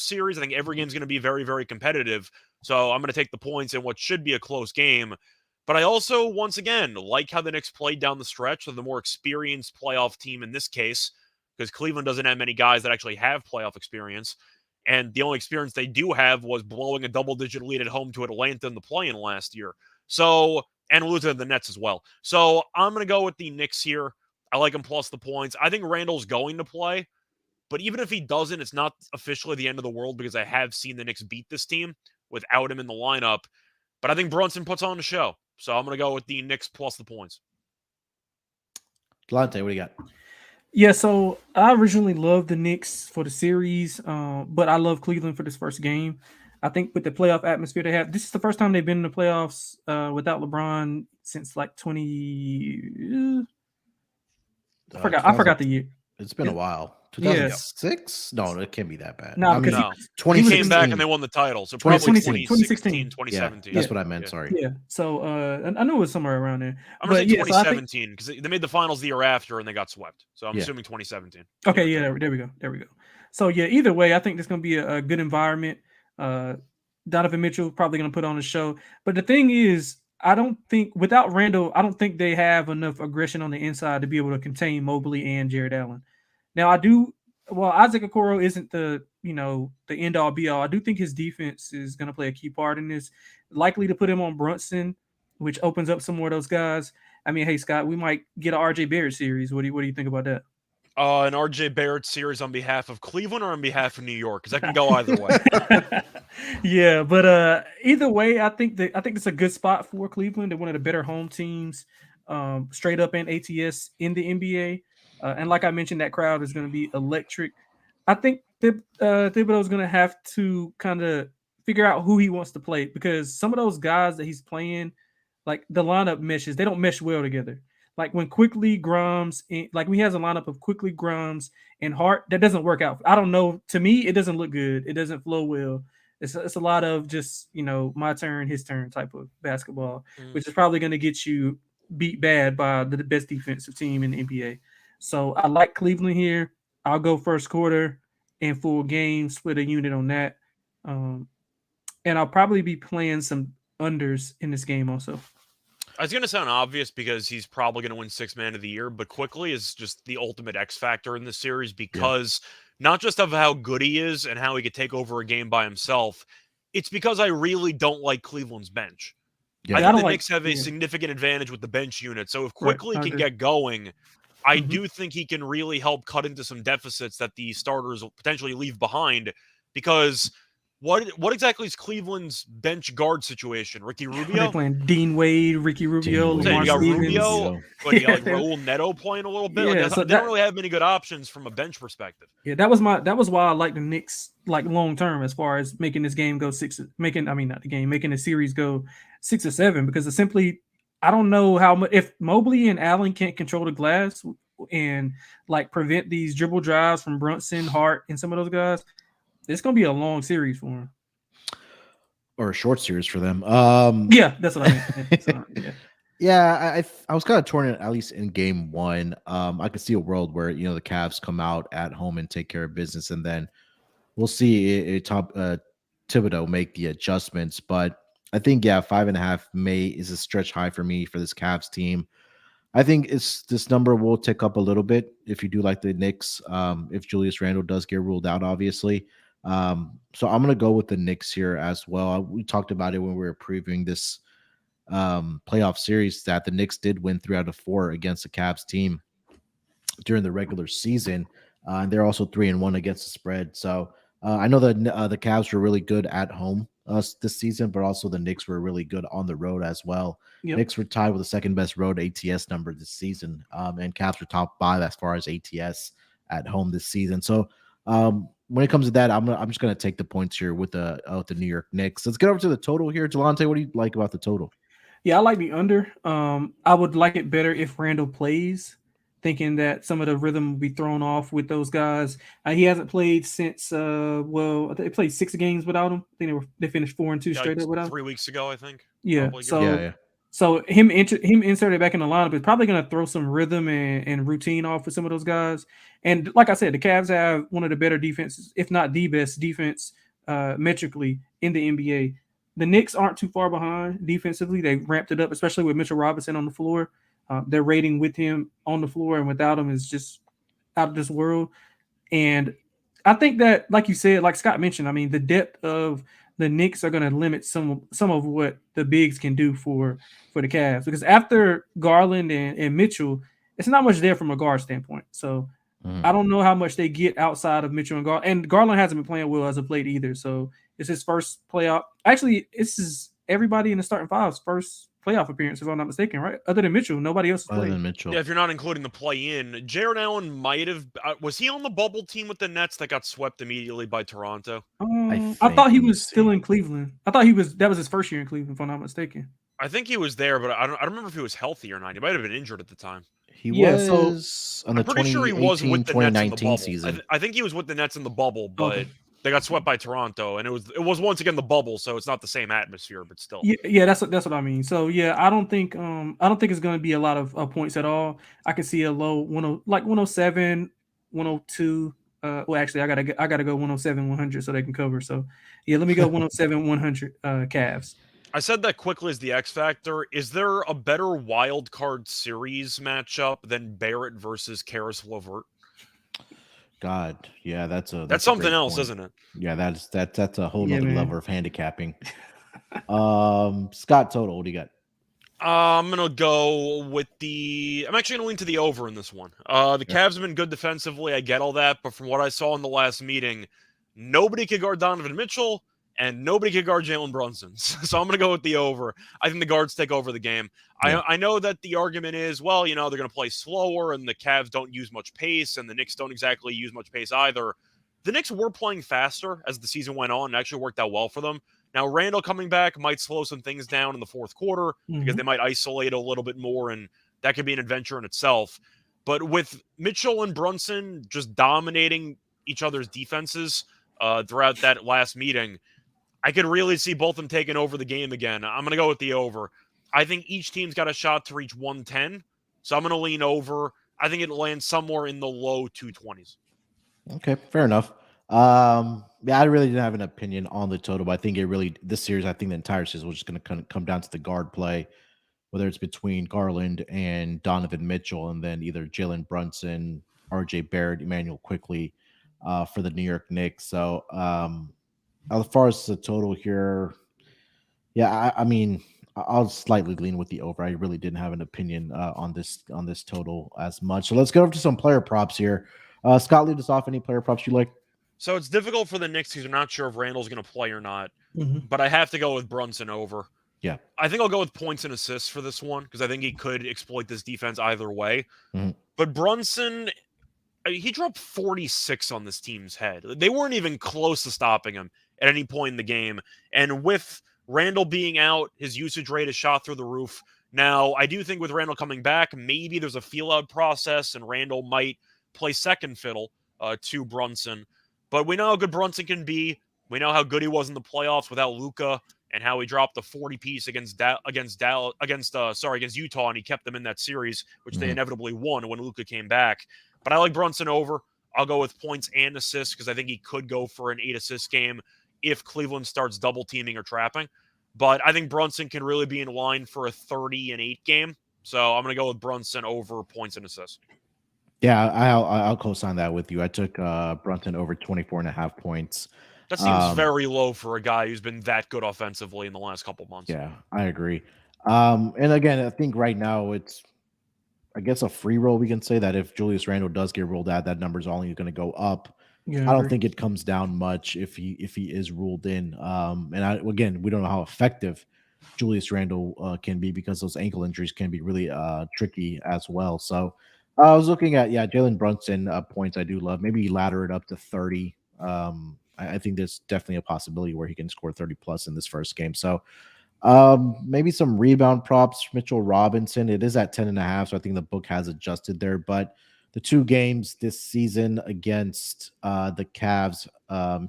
[SPEAKER 2] series. I think every game's going to be very, very competitive. So I'm going to take the points in what should be a close game. But I also, once again, like how the Knicks played down the stretch with the more experienced playoff team in this case, because Cleveland doesn't have many guys that actually have playoff experience. And the only experience they do have was blowing a double-digit lead at home to Atlanta in the play-in last year. So, and losing to the Nets as well. So I'm going to go with the Knicks here. I like him plus the points. I think Randall's going to play. But even if he doesn't, it's not officially the end of the world because I have seen the Knicks beat this team without him in the lineup. But I think Brunson puts on the show. So I'm going to go with the Knicks plus the points.
[SPEAKER 1] Delonte, what do you got?
[SPEAKER 3] Yeah, so I originally loved the Knicks for the series, but I love Cleveland for this first game. I think with the playoff atmosphere they have, this is the first time they've been in the playoffs without LeBron since like 20. I forgot the year.
[SPEAKER 1] It's been a while. 2006? No, it can't be that bad.
[SPEAKER 3] No, because
[SPEAKER 2] he came back and they won the title. So probably 2016, 2017.
[SPEAKER 1] Yeah, that's what I meant. Sorry.
[SPEAKER 3] Yeah. So I knew it was somewhere around there.
[SPEAKER 2] I'm going to say 2017 because they made the finals the year after and they got swept. So I'm assuming 2017.
[SPEAKER 3] Okay, there we go. So yeah, either way, I think there's going to be a good environment. Donovan Mitchell probably going to put on a show. But the thing is, I don't think without Randall, I don't think they have enough aggression on the inside to be able to contain Mobley and Jared Allen. Now I do. Well, Isaac Okoro isn't the the end all be all. I do think his defense is going to play a key part in this. Likely to put him on Brunson, which opens up some more of those guys. I mean, hey Scott, we might get an RJ Barrett series. What do you think about that?
[SPEAKER 2] An RJ Barrett series on behalf of Cleveland or on behalf of New York? Because I can go either way.
[SPEAKER 3] Yeah, but either way, I think it's a good spot for Cleveland. They're one of the better home teams, straight up and ATS in the NBA. And like I mentioned, that crowd is going to be electric. I think Thibodeau is going to have to kind of figure out who he wants to play because some of those guys that he's playing, like the lineup meshes, they don't mesh well together. Like when Quickly, Grimes, like he has a lineup of Quickly, Grimes, and Hart, that doesn't work out. I don't know. To me, it doesn't look good. It doesn't flow well. It's a lot of just my turn, his turn type of basketball, which is probably going to get you beat bad by the best defensive team in the NBA. So I like Cleveland here. I'll go first quarter and full game, split a unit on that, and I'll probably be playing some unders in this game also.
[SPEAKER 2] It's going to sound obvious because he's probably going to win Sixth Man of the Year, but Quickly is just the ultimate X factor in this series because not just of how good he is and how he could take over a game by himself, it's because I really don't like Cleveland's bench. Yeah. I think the Knicks have a significant advantage with the bench unit, so if Quickly can get going, I do think he can really help cut into some deficits that the starters will potentially leave behind because what exactly is Cleveland's bench guard situation? Ricky Rubio?
[SPEAKER 3] They're playing Dean Wade, Ricky Rubio, Lamar
[SPEAKER 2] you got
[SPEAKER 3] Stevens.
[SPEAKER 2] Rubio, but you got like Raul Neto playing a little bit.
[SPEAKER 3] Yeah,
[SPEAKER 2] they don't really have many good options from a bench perspective.
[SPEAKER 3] Yeah, that was why I like the Knicks like long term as far as making this game go making the series go 6 or 7 because it's simply I don't know how much if Mobley and Allen can't control the glass and like prevent these dribble drives from Brunson, Hart, and some of those guys. It's going to be a long series for them.
[SPEAKER 1] Or a short series for them.
[SPEAKER 3] Yeah, that's what I mean.
[SPEAKER 1] I was kind of torn at least in game 1. I could see a world where, the Cavs come out at home and take care of business. And then we'll see Thibodeau make the adjustments. But I think, 5.5 is a stretch high for me for this Cavs team. I think this number will tick up a little bit if you do like the Knicks. If Julius Randle does get ruled out, obviously. So I'm going to go with the Knicks here as well. We talked about it when we were previewing this playoff series that the Knicks did win 3 out of 4 against the Cavs team during the regular season. And they're also 3-1 against the spread. So I know that the Cavs were really good at home this season, but also the Knicks were really good on the road as well. Yep. Knicks were tied with the second best road ATS number this season, and Cavs were top 5 as far as ATS at home this season. So when it comes to that, I'm just going to take the points here with the New York Knicks. Let's get over to the total here. Delonte, what do you like about the total?
[SPEAKER 3] Yeah, I like the under. I would like it better if Randall plays, thinking that some of the rhythm will be thrown off with those guys. He hasn't played since I think they played 6 games without him. I think they finished 4-2 straight up without him.
[SPEAKER 2] 3 weeks ago, I think.
[SPEAKER 3] Yeah. So him inserted back in the lineup is probably going to throw some rhythm and routine off for some of those guys. And like I said, the Cavs have one of the better defenses, if not the best defense metrically in the NBA. The Knicks aren't too far behind defensively. They ramped it up, especially with Mitchell Robinson on the floor. Their rating with him on the floor and without him is just out of this world. And I think that, like you said, like Scott mentioned, I mean, the depth of the Knicks are going to limit some of what the bigs can do for the Cavs. Because after Garland and Mitchell, it's not much there from a guard standpoint. So I don't know how much they get outside of Mitchell and Garland. And Garland hasn't been playing well as of late either. So it's his first playoff. Actually, this is everybody in the starting five's first playoff appearance, if I'm not mistaken, right? Other than Mitchell, nobody else has played.
[SPEAKER 1] Other than Mitchell.
[SPEAKER 2] Yeah, if you're not including the play-in, Jared Allen might have was he on the bubble team with the Nets that got swept immediately by Toronto?
[SPEAKER 3] I thought he was still in Cleveland. I thought that was his first year in Cleveland, if I'm not mistaken.
[SPEAKER 2] I think he was there, but I don't remember if he was healthy or not. He might have been injured at the time.
[SPEAKER 1] He was on the 2019 season.
[SPEAKER 2] I think he was with the Nets in the bubble, but they got swept by Toronto, and it was once again the bubble, so it's not the same atmosphere, but still.
[SPEAKER 3] Yeah, that's what I mean. So yeah, I don't think it's going to be a lot of points at all. I can see a low 107, 102 Well, actually, I gotta go 107, 100 so they can cover. So, yeah, let me go 107, 100 Cavs.
[SPEAKER 2] I said that quickly as the X factor. Is there a better wild card series matchup than Barrett versus Karis LeVert?
[SPEAKER 1] God, yeah, that's
[SPEAKER 2] That's
[SPEAKER 1] a
[SPEAKER 2] something
[SPEAKER 1] great
[SPEAKER 2] else,
[SPEAKER 1] point.
[SPEAKER 2] isn't it?
[SPEAKER 1] Yeah, that's a whole
[SPEAKER 3] Yeah,
[SPEAKER 1] nother
[SPEAKER 3] man.
[SPEAKER 1] level of handicapping. Scott total, what do you got?
[SPEAKER 2] I'm gonna go with I'm actually gonna lean to the over in this one. The Cavs have been good defensively. I get all that, but from what I saw in the last meeting, nobody could guard Donovan Mitchell, and nobody could guard Jalen Brunson. So I'm gonna go with the over. I think the guards take over the game.
[SPEAKER 1] Yeah.
[SPEAKER 2] I know that the argument is, well, they're gonna play slower, and the Cavs don't use much pace, and the Knicks don't exactly use much pace either. The Knicks were playing faster as the season went on, and actually worked out well for them. Now, Randall coming back might slow some things down in the fourth quarter because they might isolate a little bit more, and that could be an adventure in itself. But with Mitchell and Brunson just dominating each other's defenses throughout that last meeting, I could really see both of them taking over the game again. I'm going to go with the over. I think each team's got a shot to reach 110, so I'm going to lean over. I think it lands somewhere in the low 220s.
[SPEAKER 1] Okay, fair enough. Yeah, I really didn't have an opinion on the total, but I think this series, I think the entire season was just going to come down to the guard play, whether it's between Garland and Donovan Mitchell, and then either Jalen Brunson, RJ Barrett, Emmanuel Quickly for the New York Knicks. So as far as the total here, yeah, I mean, I'll slightly lean with the over. I really didn't have an opinion on this total as much. So let's go over to some player props here. Scott, lead us off. Any player props you like?
[SPEAKER 2] So it's difficult for the Knicks because they're not sure if Randall's going to play or not.
[SPEAKER 3] Mm-hmm.
[SPEAKER 2] But I have to go with Brunson over.
[SPEAKER 1] Yeah.
[SPEAKER 2] I think I'll go with points and assists for this one because I think he could exploit this defense either way.
[SPEAKER 1] Mm-hmm.
[SPEAKER 2] But Brunson, he dropped 46 on this team's head. They weren't even close to stopping him at any point in the game. And with Randall being out, his usage rate is shot through the roof. Now, I do think with Randall coming back, maybe there's a feel-out process and Randall might play second fiddle to Brunson. But we know how good Brunson can be. We know how good he was in the playoffs without Luka and how he dropped the 40 piece against Utah, and he kept them in that series, which they inevitably won when Luka came back. But I like Brunson over. I'll go with points and assists because I think he could go for an 8-assist game if Cleveland starts double teaming or trapping. But I think Brunson can really be in line for a 30-8 game. So I'm going to go with Brunson over points and assists.
[SPEAKER 1] Yeah, I'll co-sign that with you. I took Brunson over 24.5 points.
[SPEAKER 2] That seems very low for a guy who's been that good offensively in the last couple months.
[SPEAKER 1] Yeah, I agree. And again, I think right now it's, I guess, a free roll. We can say that if Julius Randle does get ruled out, that number's only going to go up.
[SPEAKER 3] Yeah,
[SPEAKER 1] I don't think it comes down much if he is ruled in. And again, we don't know how effective Julius Randle can be because those ankle injuries can be really tricky as well. So I was looking at Jalen Brunson points. I do love. Maybe ladder it up to 30. I think there's definitely a possibility where he can score 30 plus in this first game. So maybe some rebound props. Mitchell Robinson. It is at 10.5, so I think the book has adjusted there. But the two games this season against the Cavs,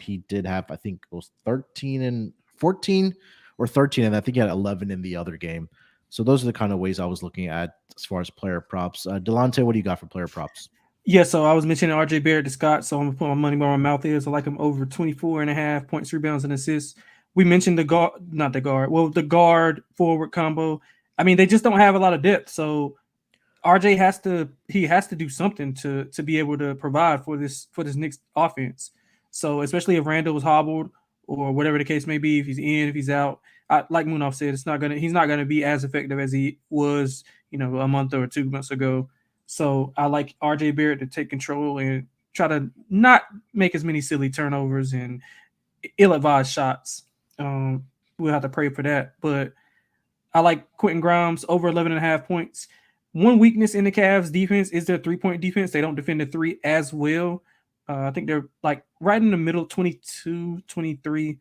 [SPEAKER 1] he did have, I think it was 13 and 14 or 13, and I think he had 11 in the other game. So those are the kind of ways I was looking at as far as player props. Delonte, what do you got for player props?
[SPEAKER 3] Yeah, so I was mentioning RJ Barrett to Scott, so I'm gonna put my money where my mouth is. I like him over 24.5 points, rebounds, and assists. We mentioned the guard forward combo. I mean, they just don't have a lot of depth. So RJ has to do something to be able to provide for this Knicks offense. So especially if Randall was hobbled or whatever the case may be, if he's in, if he's out, like Munaf said, he's not gonna be as effective as he was, a month or 2 months ago. So I like RJ Barrett to take control and try to not make as many silly turnovers and ill-advised shots. We'll have to pray for that. But I like Quentin Grimes over 11.5 points. One weakness in the Cavs defense is their three-point defense. They don't defend the three as well. I think they're like right in the middle, 22, 23,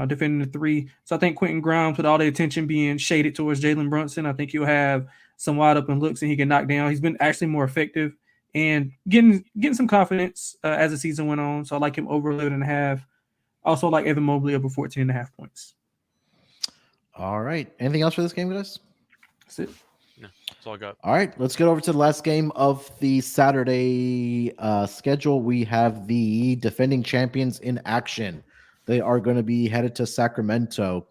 [SPEAKER 3] defending the three. So I think Quentin Grimes, with all the attention being shaded towards Jalen Brunson, I think he'll have some wide open looks and he can knock down. He's been actually more effective and getting some confidence as the season went on. So I like him over 11.5. Also like Evan Mobley over 14.5 points.
[SPEAKER 1] All right. Anything else for this game, guys?
[SPEAKER 3] That's it.
[SPEAKER 2] No. That's all I got.
[SPEAKER 1] All right, let's get over to the last game of the Saturday schedule. We have the defending champions in action. They are going to be headed to Sacramento,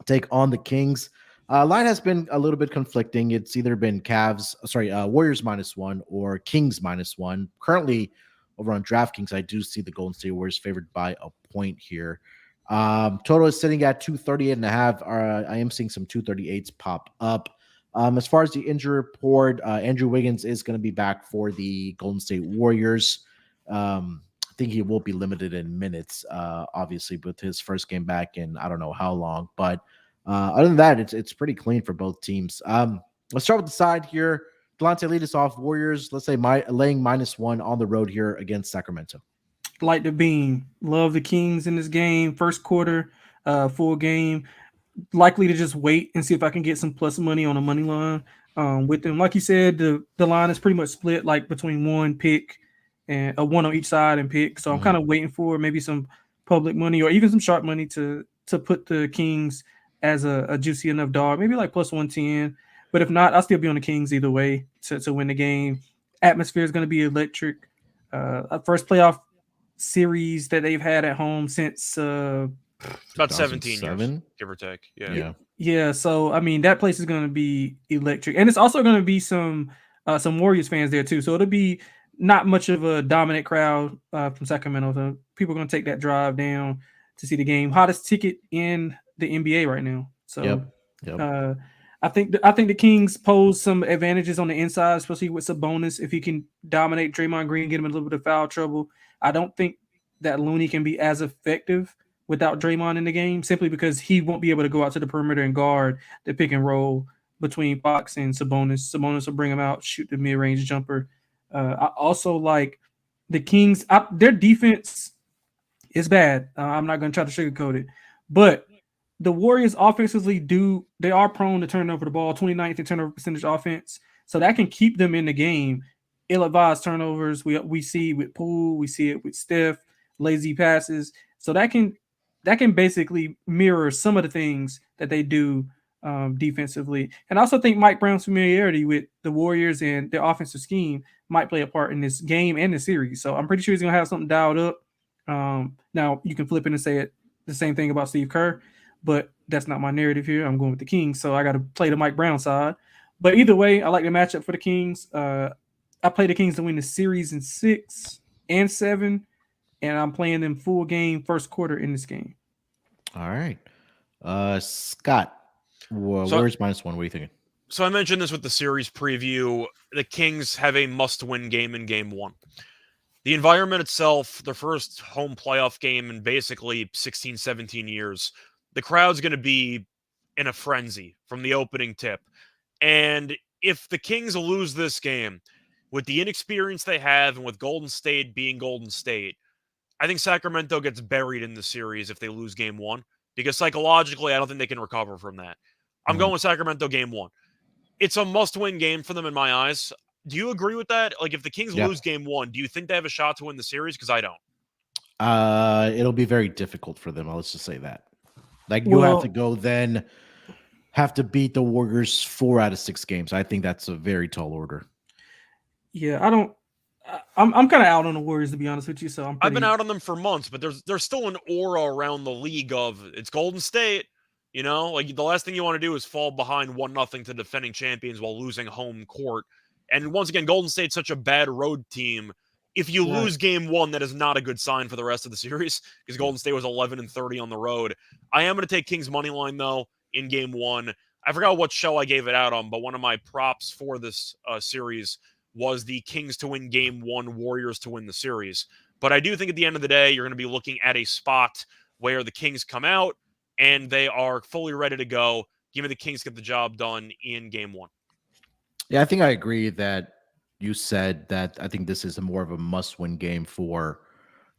[SPEAKER 1] take on the Kings. Line has been a little bit conflicting. It's either been Warriors -1 or Kings -1. Currently, over on DraftKings, I do see the Golden State Warriors favored by a point here. Total is sitting at 238.5. I am seeing some 238s pop up. As far as the injury report, Andrew Wiggins is going to be back for the Golden State Warriors. I think he will be limited in minutes, obviously, with his first game back in I don't know how long. But other than that, it's pretty clean for both teams. Let's start with the side here. Delonte, lead us off. Warriors, let's say laying -1 on the road here against Sacramento.
[SPEAKER 3] Like the beam. Love the Kings in this game. First quarter, full game. Likely to just wait and see if I can get some plus money on a money line with them. Like you said, the line is pretty much split like between one pick and a one on each side and pick. So I'm kind of waiting for maybe some public money or even some sharp money to put the Kings as a juicy enough dog, maybe like plus 110. But if not, I'll still be on the Kings either way to win the game. Atmosphere is going to be electric. First playoff series that they've had at home since
[SPEAKER 2] about 17 years, give or take.
[SPEAKER 3] Yeah. So I mean, that place is going to be electric, and it's also going to be some Warriors fans there too. So it'll be not much of a dominant crowd from Sacramento. So people are going to take that drive down to see the game. Hottest ticket in the NBA right now. So
[SPEAKER 1] Yep.
[SPEAKER 3] I think the Kings pose some advantages on the inside, especially with Sabonis. If he can dominate Draymond Green, get him in a little bit of foul trouble. I don't think that Looney can be as effective without Draymond in the game, simply because he won't be able to go out to the perimeter and guard the pick and roll between Fox and Sabonis. Sabonis will bring him out, shoot the mid-range jumper. I also like the Kings. Their defense is bad. I'm not going to try to sugarcoat it, but the Warriors offensively they are prone to turn over the ball, 29th in turnover percentage offense. So that can keep them in the game. Ill-advised turnovers. We see it with Poole, we see it with Steph, lazy passes. So that can basically mirror some of the things that they do defensively. And I also think Mike Brown's familiarity with the Warriors and their offensive scheme might play a part in this game and the series. So I'm pretty sure he's going to have something dialed up. Now, you can flip it and say the same thing about Steve Kerr, but that's not my narrative here. I'm going with the Kings, so I got to play the Mike Brown side. But either way, I like the matchup for the Kings. I play the Kings to win the series in 6 and 7, and I'm playing them full game first quarter in this game.
[SPEAKER 1] All right. Scott, Warriors -1. What are you thinking?
[SPEAKER 2] So I mentioned this with the series preview. The Kings have a must-win game in game 1. The environment itself, their first home playoff game in basically 16, 17 years, the crowd's going to be in a frenzy from the opening tip. And if the Kings lose this game, with the inexperience they have and with Golden State being Golden State, I think Sacramento gets buried in the series if they lose game 1, because psychologically, I don't think they can recover from that. I'm going with Sacramento game 1. It's a must-win game for them in my eyes. Do you agree with that? Like, if the Kings lose game 1, do you think they have a shot to win the series? Because I don't.
[SPEAKER 1] It'll be very difficult for them. Let's just say that. Like, you have to go then have to beat the Warriors 4 out of 6 games. I think that's a very tall order.
[SPEAKER 3] Yeah, I'm kind of out on the Warriors, to be honest with you. So
[SPEAKER 2] I've been out on them for months, but there's still an aura around the league of it's Golden State. You know, like the last thing you want to do is fall behind 1-0 to defending champions while losing home court. And once again, Golden State's such a bad road team. If you lose game 1, that is not a good sign for the rest of the series, because Golden State was 11-30 on the road. I am going to take Kings money line though in game 1. I forgot what show I gave it out on, but one of my props for this series was the Kings to win game 1, Warriors to win the series. But I do think at the end of the day, you're going to be looking at a spot where the Kings come out and they are fully ready to go. Give me the Kings get the job done in game 1.
[SPEAKER 1] Yeah, I think I agree that you said that. I think this is more of a must-win game for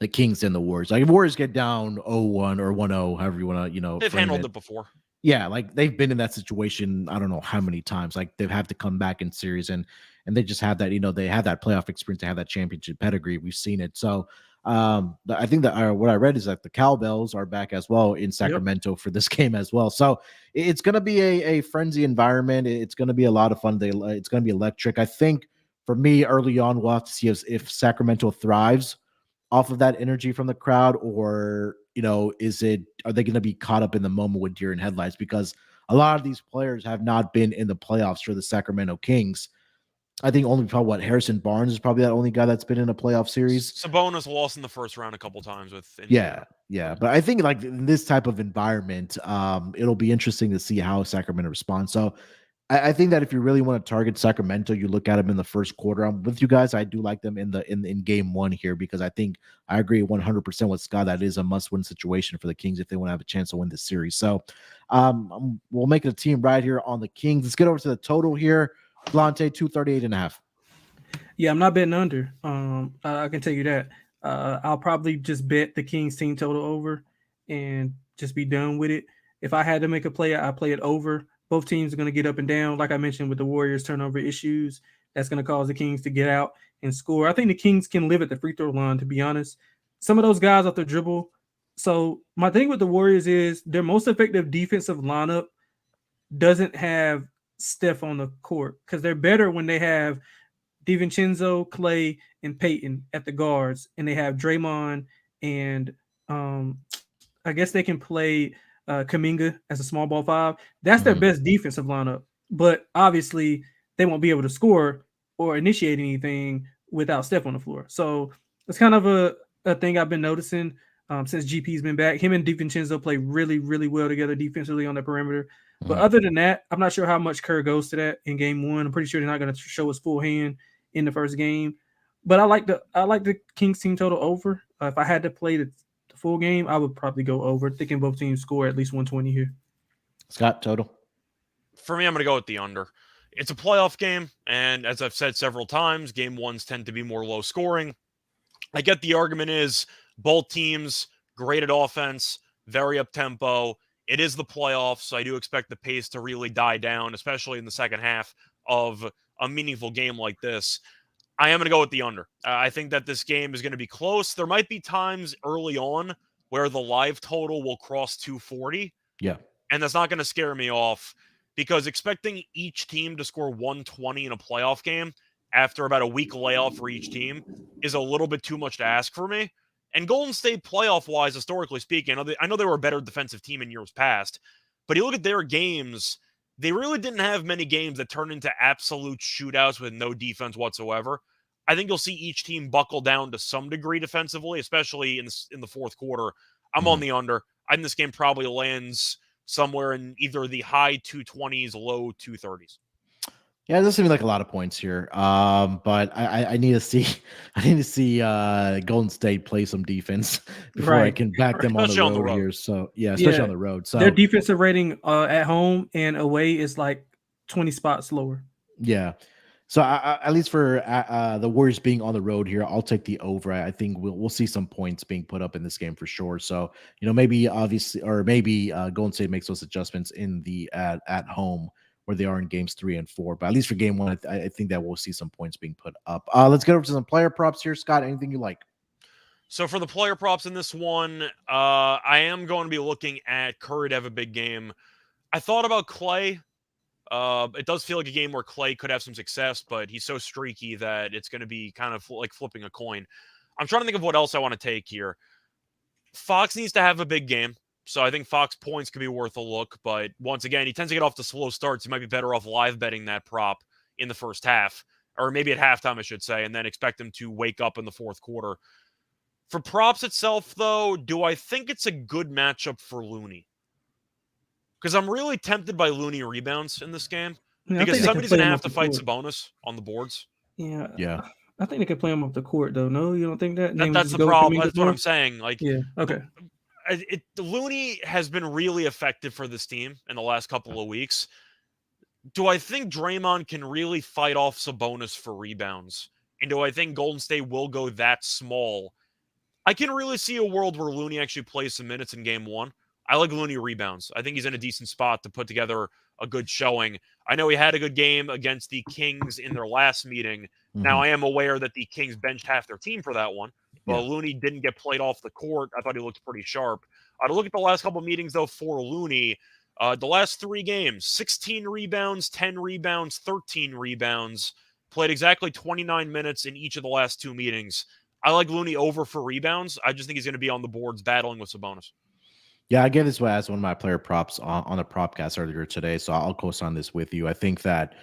[SPEAKER 1] the Kings and the Warriors. Like, if Warriors get down 0-1 or 1-0, however you want to,
[SPEAKER 2] they've handled it before.
[SPEAKER 1] Yeah, like they've been in that situation. I don't know how many times. Like, they've had to come back in series, and they just have that. They have that playoff experience. They have that championship pedigree. We've seen it. So I think that what I read is that the Cowbells are back as well in Sacramento for this game as well. So it's going to be a frenzy environment. It's going to be a lot of fun. It's going to be electric. I think for me, early on, we'll have to see if Sacramento thrives off of that energy from the crowd, or are they going to be caught up in the moment with deer in headlights? Because a lot of these players have not been in the playoffs for the Sacramento Kings. I think only probably Harrison Barnes is probably that only guy that's been in a playoff series.
[SPEAKER 2] Sabonis lost in the first round a couple times with
[SPEAKER 1] Indiana. Yeah. But I think like in this type of environment, it'll be interesting to see how Sacramento responds. So I think that if you really want to target Sacramento, you look at them in the first quarter. I'm with you guys. I do like them in game one here, because I think I agree 100% with Scott. That is a must-win situation for the Kings if they want to have a chance to win this series. So we'll make it a team right here on the Kings. Let's get over to the total here. Delonte, 238.5.
[SPEAKER 3] Yeah, I'm not betting under. I can tell you that. I'll probably just bet the Kings team total over and just be done with it. If I had to make a play, I play it over. Both teams are going to get up and down. Like I mentioned with the Warriors turnover issues, that's going to cause the Kings to get out and score. I think the Kings can live at the free throw line, to be honest. Some of those guys off the dribble. So my thing with the Warriors is their most effective defensive lineup doesn't have Steph on the court, because they're better when they have DiVincenzo, Clay, and Peyton at the guards, and they have Draymond, and I guess they can play Kuminga as a small ball five. That's their best defensive lineup, but obviously they won't be able to score or initiate anything without Steph on the floor. So it's kind of a thing I've been noticing since GP's been back. Him and DiVincenzo play really, really well together defensively on the perimeter. But other than that, I'm not sure how much Kerr goes to that in game one. I'm pretty sure they're not going to show his full hand in the first game. But I like the Kings team total over. If I had to play the full game, I would probably go over, thinking both teams score at least 120 here.
[SPEAKER 1] Scott, total?
[SPEAKER 2] For me, I'm going to go with the under. It's a playoff game, and as I've said several times, game ones tend to be more low scoring. I get the argument is both teams great at offense, very up-tempo. It is the playoffs, so I do expect the pace to really die down, especially in the second half of a meaningful game like this. I am going to go with the under. I think that this game is going to be close. There might be times early on where the live total will cross 240.
[SPEAKER 1] Yeah.
[SPEAKER 2] And that's not going to scare me off, because expecting each team to score 120 in a playoff game after about a week layoff for each team is a little bit too much to ask for me. And Golden State, playoff-wise, historically speaking, I know they were a better defensive team in years past, but you look at their games, they really didn't have many games that turned into absolute shootouts with no defense whatsoever. I think you'll see each team buckle down to some degree defensively, especially in the fourth quarter. I'm on the under. I think this game probably lands somewhere in either the high 220s, low 230s.
[SPEAKER 1] Yeah, it does seem like a lot of points here. But I need to see Golden State play some defense before I can back them on the road here. So especially on the road. So
[SPEAKER 3] their defensive rating at home and away is like 20 spots lower.
[SPEAKER 1] Yeah. So at least for the Warriors being on the road here, I'll take the over. I think we'll see some points being put up in this game for sure. So maybe Golden State makes those adjustments in the at home where they are in games 3 and 4. But at least for game one, I think that we'll see some points being put up. Let's get over to some player props here. Scott, anything you like?
[SPEAKER 2] So for the player props in this one, I am going to be looking at Curry to have a big game. I thought about Clay. It does feel like a game where Clay could have some success, but he's so streaky that it's going to be kind of like flipping a coin. I'm trying to think of what else I want to take here. Fox needs to have a big game. So I think Fox points could be worth a look. But once again, he tends to get off to slow starts. He might be better off live betting that prop in the first half, or maybe at halftime, I should say, and then expect him to wake up in the fourth quarter. For props itself, though, do I think it's a good matchup for Looney? Because I'm really tempted by Looney rebounds in this game. Because somebody's going to have to fight Sabonis on the boards.
[SPEAKER 3] Yeah. I think they could play him off the court, though. No, you don't think that?
[SPEAKER 2] That's the problem. That's what I'm saying. Like,
[SPEAKER 3] yeah, okay.
[SPEAKER 2] Looney has been really effective for this team in the last couple of weeks. Do I think Draymond can really fight off Sabonis for rebounds? And do I think Golden State will go that small? I can really see a world where Looney actually plays some minutes in game one. I like Looney rebounds. I think he's in a decent spot to put together a good showing. I know he had a good game against the Kings in their last meeting. Now, I am aware that the Kings benched half their team for that one, but Looney didn't get played off the court. I thought he looked pretty sharp. To look at the last couple meetings, though, for Looney, the last 3 games, 16 rebounds, 10 rebounds, 13 rebounds, played exactly 29 minutes in each of the last 2 meetings. I like Looney over for rebounds. I just think he's going to be on the boards battling with Sabonis.
[SPEAKER 1] Yeah, I gave this as one of my player props on the propcast earlier today, so I'll co-sign this with you. I think that,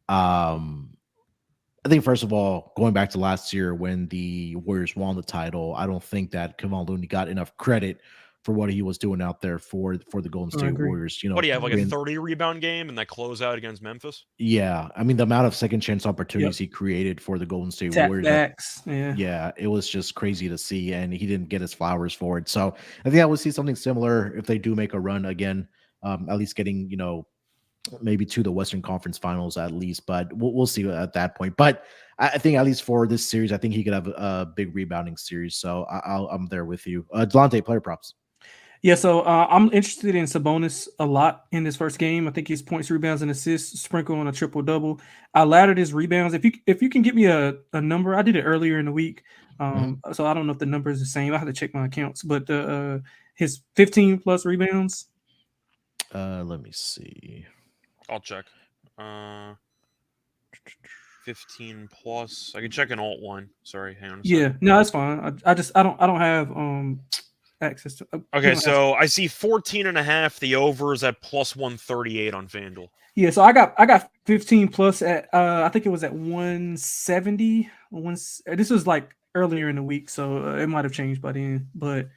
[SPEAKER 1] first of all, going back to last year when the Warriors won the title, I don't think that Kevon Looney got enough credit for what he was doing out there for the Golden State Warriors.
[SPEAKER 2] What do you have, like a 30 rebound game and that closeout against Memphis?
[SPEAKER 1] Yeah, I mean the amount of second chance opportunities he created for the Golden State Warriors. Yeah, it was just crazy to see, and he didn't get his flowers for it. So I think I would see something similar if they do make a run again, at least getting maybe to the Western Conference Finals at least. But we'll see at that point. But I think at least for this series, I think he could have a big rebounding series. So I'm there with you. Delonte, player props.
[SPEAKER 3] Yeah, so I'm interested in Sabonis a lot in this first game. I think his points, rebounds, and assists sprinkle on a triple-double. I laddered his rebounds. If you can get me a number, I did it earlier in the week. So I don't know if the number is the same. I have to check my accounts. But his 15-plus rebounds.
[SPEAKER 1] Let me see.
[SPEAKER 2] I'll check. 15 plus. I can check an alt one. Sorry, hang on a second.
[SPEAKER 3] No, that's fine. I don't have access to.
[SPEAKER 2] Okay, so I see 14.5. The over is at plus 138 on FanDuel.
[SPEAKER 3] Yeah, so I got 15 plus at I think it was at 170. This was like earlier in the week, so it might have changed by then. But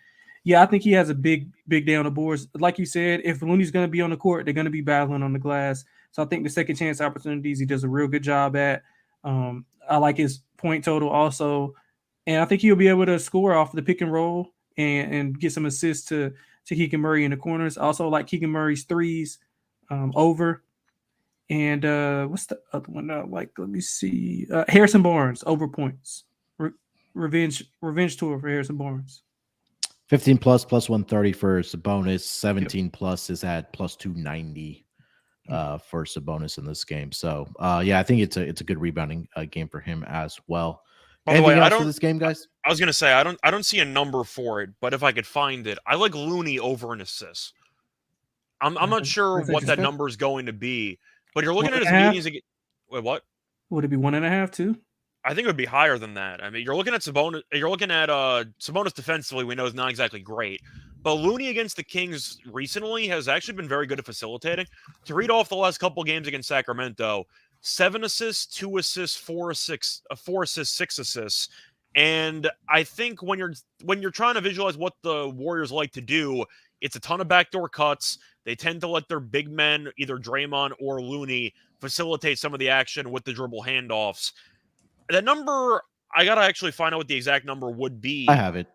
[SPEAKER 3] yeah, I think he has a big day on the boards. Like you said, if Looney's going to be on the court, they're going to be battling on the glass. So I think the second chance opportunities he does a real good job at. I like his point total also, and I think he'll be able to score off the pick and roll and get some assists to Keegan Murray in the corners. Also like Keegan Murray's threes over. And what's the other one? Let me see. Harrison Barnes over points. Revenge tour for Harrison Barnes.
[SPEAKER 1] 15 plus 130 for Sabonis. 17 plus is at plus 290 for Sabonis in this game. So I think it's a good rebounding game for him as well.
[SPEAKER 2] By the way, I don't
[SPEAKER 1] for this game, guys.
[SPEAKER 2] I was gonna say I don't see a number for it, but if I could find it, I like Looney over an assist. I'm not sure what that number is going to be, but you're looking at his meetings again. Wait, what?
[SPEAKER 3] Would it be 1.5 too?
[SPEAKER 2] I think it would be higher than that. I mean, you're looking at Sabonis. You're looking at Sabonis defensively. We know is not exactly great, but Looney against the Kings recently has actually been very good at facilitating. To read off the last couple games against Sacramento, 7 assists, 2 assists, 4 assists, 6 assists. And I think when you're trying to visualize what the Warriors like to do, it's a ton of backdoor cuts. They tend to let their big men, either Draymond or Looney, facilitate some of the action with the dribble handoffs. That number, I got to actually find out what the exact number would be.
[SPEAKER 1] I have it.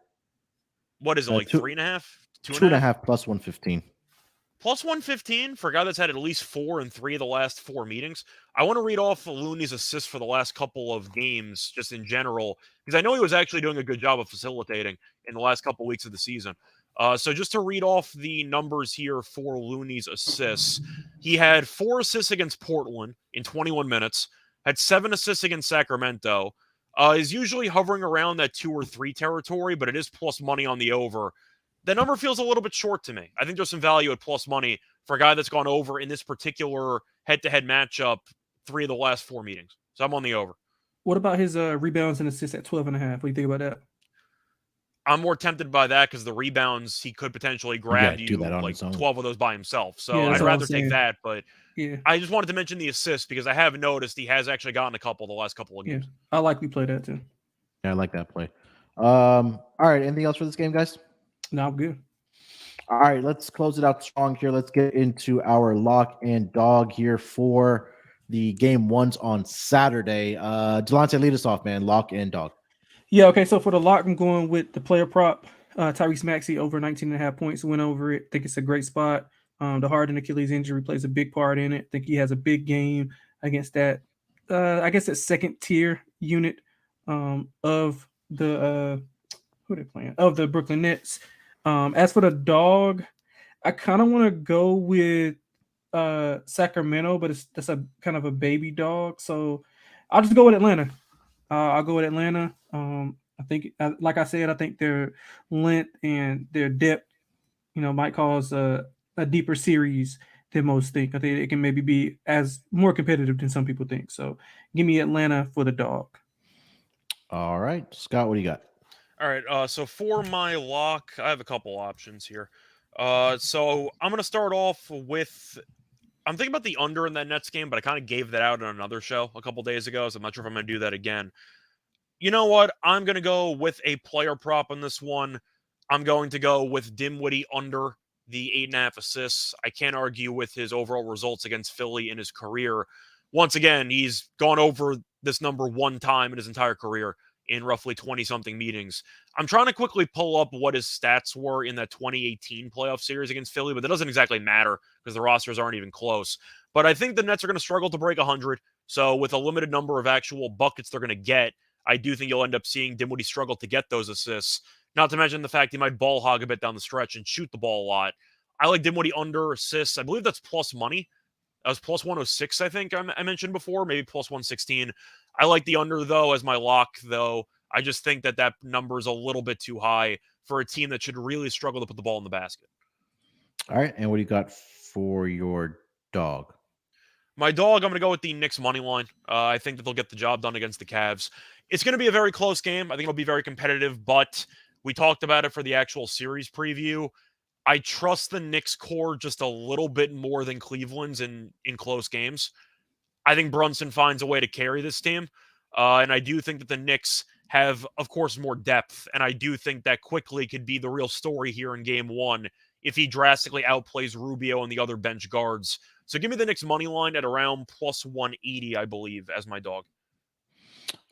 [SPEAKER 2] What is it, like 3.5?
[SPEAKER 1] 2.5 plus 115.
[SPEAKER 2] Plus 115 for a guy that's had at least 4 in 3 of the last 4 meetings. I want to read off Looney's assists for the last couple of games, just in general, because I know he was actually doing a good job of facilitating in the last couple of weeks of the season. So just to read off the numbers here for Looney's assists, he had 4 assists against Portland in 21 minutes, had 7 assists against Sacramento, is usually hovering around that 2 or 3 territory, but it is plus money on the over. That number feels a little bit short to me. I think there's some value at plus money for a guy that's gone over in this particular head-to-head matchup 3 of the last 4 meetings. So I'm on the over.
[SPEAKER 3] What about his rebounds and assists at 12.5? What do you think about that?
[SPEAKER 2] I'm more tempted by that because the rebounds, he could potentially grab you like 12 of those by himself. So I'd rather take that. But I just wanted to mention the assists because I have noticed he has actually gotten a couple the last couple of games.
[SPEAKER 3] I like we play that too.
[SPEAKER 1] Yeah, I like that play. All right. Anything else for this game, guys?
[SPEAKER 3] No, I'm good.
[SPEAKER 1] All right. Let's close it out strong here. Let's get into our lock and dog here for the game ones on Saturday. Delonte, lead us off, man. Lock and dog.
[SPEAKER 3] Yeah, okay. So for the lock, I'm going with the player prop. Tyrese Maxey over 19.5 points. Went over it. I think it's a great spot. The Harden Achilles injury plays a big part in it. I think he has a big game against that, I guess that second tier unit of the who they're playing of the Brooklyn Nets. As for the dog, I kind of want to go with Sacramento, but that's a kind of a baby dog. So I'll just go with Atlanta. I'll go with Atlanta. I I think, like I said, I think their length and their depth, might cause a deeper series than most think. I think it can maybe be as more competitive than some people think. So give me Atlanta for the dog.
[SPEAKER 1] All right, Scott, what do you got?
[SPEAKER 2] All right. So for my lock, I have a couple options here. So I'm gonna start off with. I'm thinking about the under in that Nets game, but I kind of gave that out on another show a couple days ago, so I'm not sure if I'm gonna do that again. You know what? I'm gonna go with a player prop on this one. I'm going to go with Dinwiddie under the 8.5 assists. I can't argue with his overall results against Philly in his career. Once again, he's gone over this number one time in his entire career in roughly 20-something meetings. I'm trying to quickly pull up what his stats were in that 2018 playoff series against Philly, but that doesn't exactly matter because the rosters aren't even close. But I think the Nets are going to struggle to break 100. So with a limited number of actual buckets they're going to get, I do think you'll end up seeing Dinwiddie struggle to get those assists. Not to mention the fact he might ball hog a bit down the stretch and shoot the ball a lot. I like Dinwiddie under assists. I believe that's plus money. That was plus 106, I think I mentioned before, maybe plus 116. I like the under, though, as my lock, though. I just think that number is a little bit too high for a team that should really struggle to put the ball in the basket.
[SPEAKER 1] All right, and what do you got for your dog?
[SPEAKER 2] My dog, I'm going to go with the Knicks money line. I think that they'll get the job done against the Cavs. It's going to be a very close game. I think it'll be very competitive, but we talked about it for the actual series preview. I trust the Knicks core just a little bit more than Cleveland's in close games. I think Brunson finds a way to carry this team. And I do think that the Knicks have, of course, more depth. And I do think that quickly could be the real story here in game one if he drastically outplays Rubio and the other bench guards. So give me the Knicks money line at around plus 180, I believe, as my dog.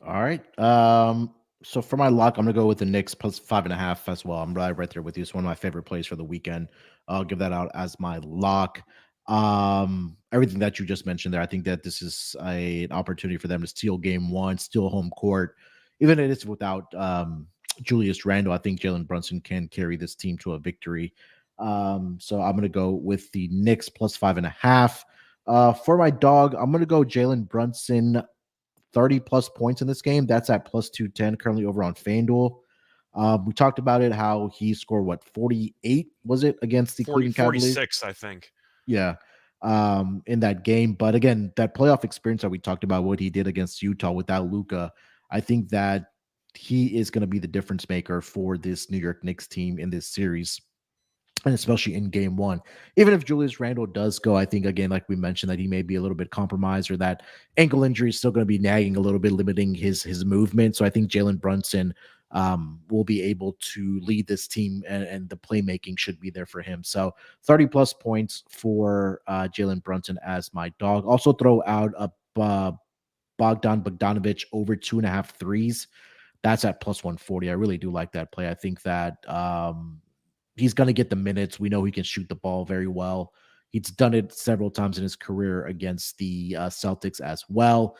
[SPEAKER 1] All right. So for my lock, I'm gonna go with the Knicks plus 5.5 as well. I'm right there with you. It's one of my favorite plays for the weekend. I'll give that out as my lock. Everything that you just mentioned there, I think that this is an opportunity for them to steal game one, steal home court. Even if it's without Julius Randle, I think Jalen Brunson can carry this team to a victory. So I'm gonna go with the Knicks plus 5.5. For my dog, I'm gonna go Jalen Brunson 30 plus points in this game. That's at plus 210 currently over on FanDuel. We talked about it, how he scored 48 was it against the Cleveland Cavaliers?
[SPEAKER 2] 46, I think.
[SPEAKER 1] Yeah. In that game. But again, that playoff experience that we talked about, what he did against Utah without Luka, I think that he is going to be the difference maker for this New York Knicks team in this series. And especially in game one, even if Julius Randle does go, I think, again, like we mentioned, that he may be a little bit compromised or that ankle injury is still going to be nagging a little bit, limiting his movement. So I think Jalen Brunson will be able to lead this team, and the playmaking should be there for him. So 30 plus points for Jalen Brunson as my dog. Also throw out a Bogdan Bogdanovic over 2.5 threes. That's at plus 140. I really do like that play. I think that he's going to get the minutes. We know he can shoot the ball very well. He's done it several times in his career against the Celtics as well.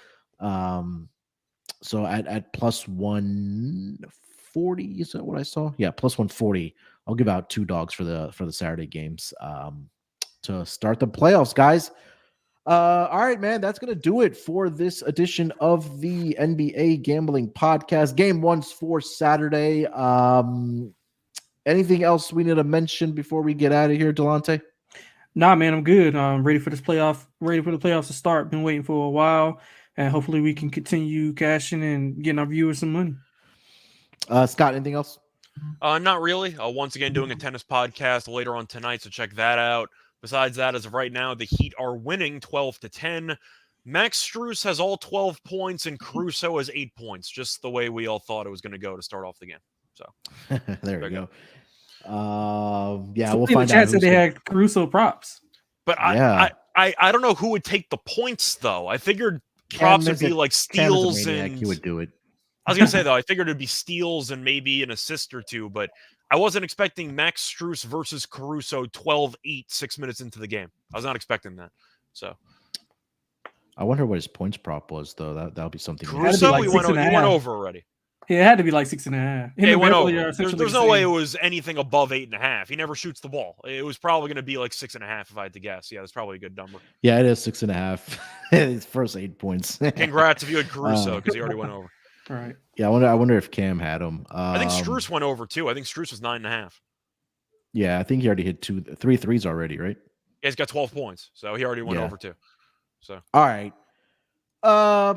[SPEAKER 1] So at plus 140, is that what I saw? Yeah, plus 140. I'll give out two dogs for the Saturday games to start the playoffs, guys. All right, man, that's going to do it for this edition of the NBA Gambling Podcast. Game one's for Saturday. Anything else we need to mention before we get out of here, Delonte?
[SPEAKER 3] Nah, man, I'm good. I'm ready for the playoffs to start. Been waiting for a while, and hopefully we can continue cashing and getting our viewers some money.
[SPEAKER 1] Scott, anything else?
[SPEAKER 2] Not really. Once again, doing a tennis podcast later on tonight, so check that out. Besides that, as of right now, the Heat are winning 12-10. Max Strus has all 12 points, and Caruso has 8 points, just the way we all thought it was going to go to start off the game. So
[SPEAKER 1] there we go. Yeah,
[SPEAKER 3] so
[SPEAKER 1] we'll find
[SPEAKER 3] the chat
[SPEAKER 1] out.
[SPEAKER 3] Said they had Caruso props,
[SPEAKER 2] but
[SPEAKER 1] yeah.
[SPEAKER 2] I don't know who would take the points though. I figured props would be like steals and
[SPEAKER 1] he would do it.
[SPEAKER 2] I was gonna say though, I figured it'd be steals and maybe an assist or two, but I wasn't expecting Max Strus versus Caruso 12-8 6 minutes into the game. I was not expecting that. So
[SPEAKER 1] I wonder what his points prop was though. That'll be something.
[SPEAKER 2] Caruso, he went over already.
[SPEAKER 3] Yeah, it had to be like 6.5.
[SPEAKER 2] It went over. There's no way it was anything above 8.5. He never shoots the ball. It was probably going to be like 6.5 if I had to guess. Yeah, that's probably a good number.
[SPEAKER 1] Yeah, it is 6.5. His first 8 points.
[SPEAKER 2] Congrats if you had Caruso because he already went over.
[SPEAKER 3] Right.
[SPEAKER 1] Yeah, I wonder if Cam had him.
[SPEAKER 2] I think Strus went over too. I think Strus was 9.5.
[SPEAKER 1] Yeah, I think he already hit 3 threes already, right?
[SPEAKER 2] Yeah, he's got 12 points, so he already went
[SPEAKER 1] Yeah.
[SPEAKER 2] over too. So
[SPEAKER 1] All right. Oh,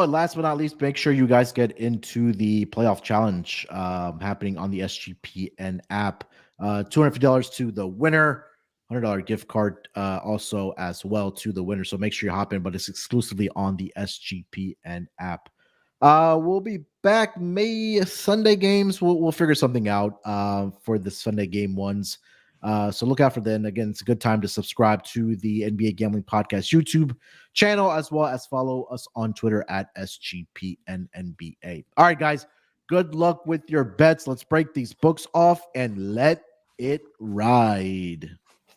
[SPEAKER 1] and last but not least, make sure you guys get into the playoff challenge happening on the SGPN app. $250 to the winner, $100 gift card also as well to the winner. So make sure you hop in, but it's exclusively on the SGPN app. We'll be back May Sunday games. We'll figure something out for the Sunday game ones. So look out for then. Again, it's a good time to subscribe to the NBA Gambling Podcast YouTube channel, as well as follow us on Twitter at SGPNNBA. All right, guys, good luck with your bets. Let's break these books off and let it ride.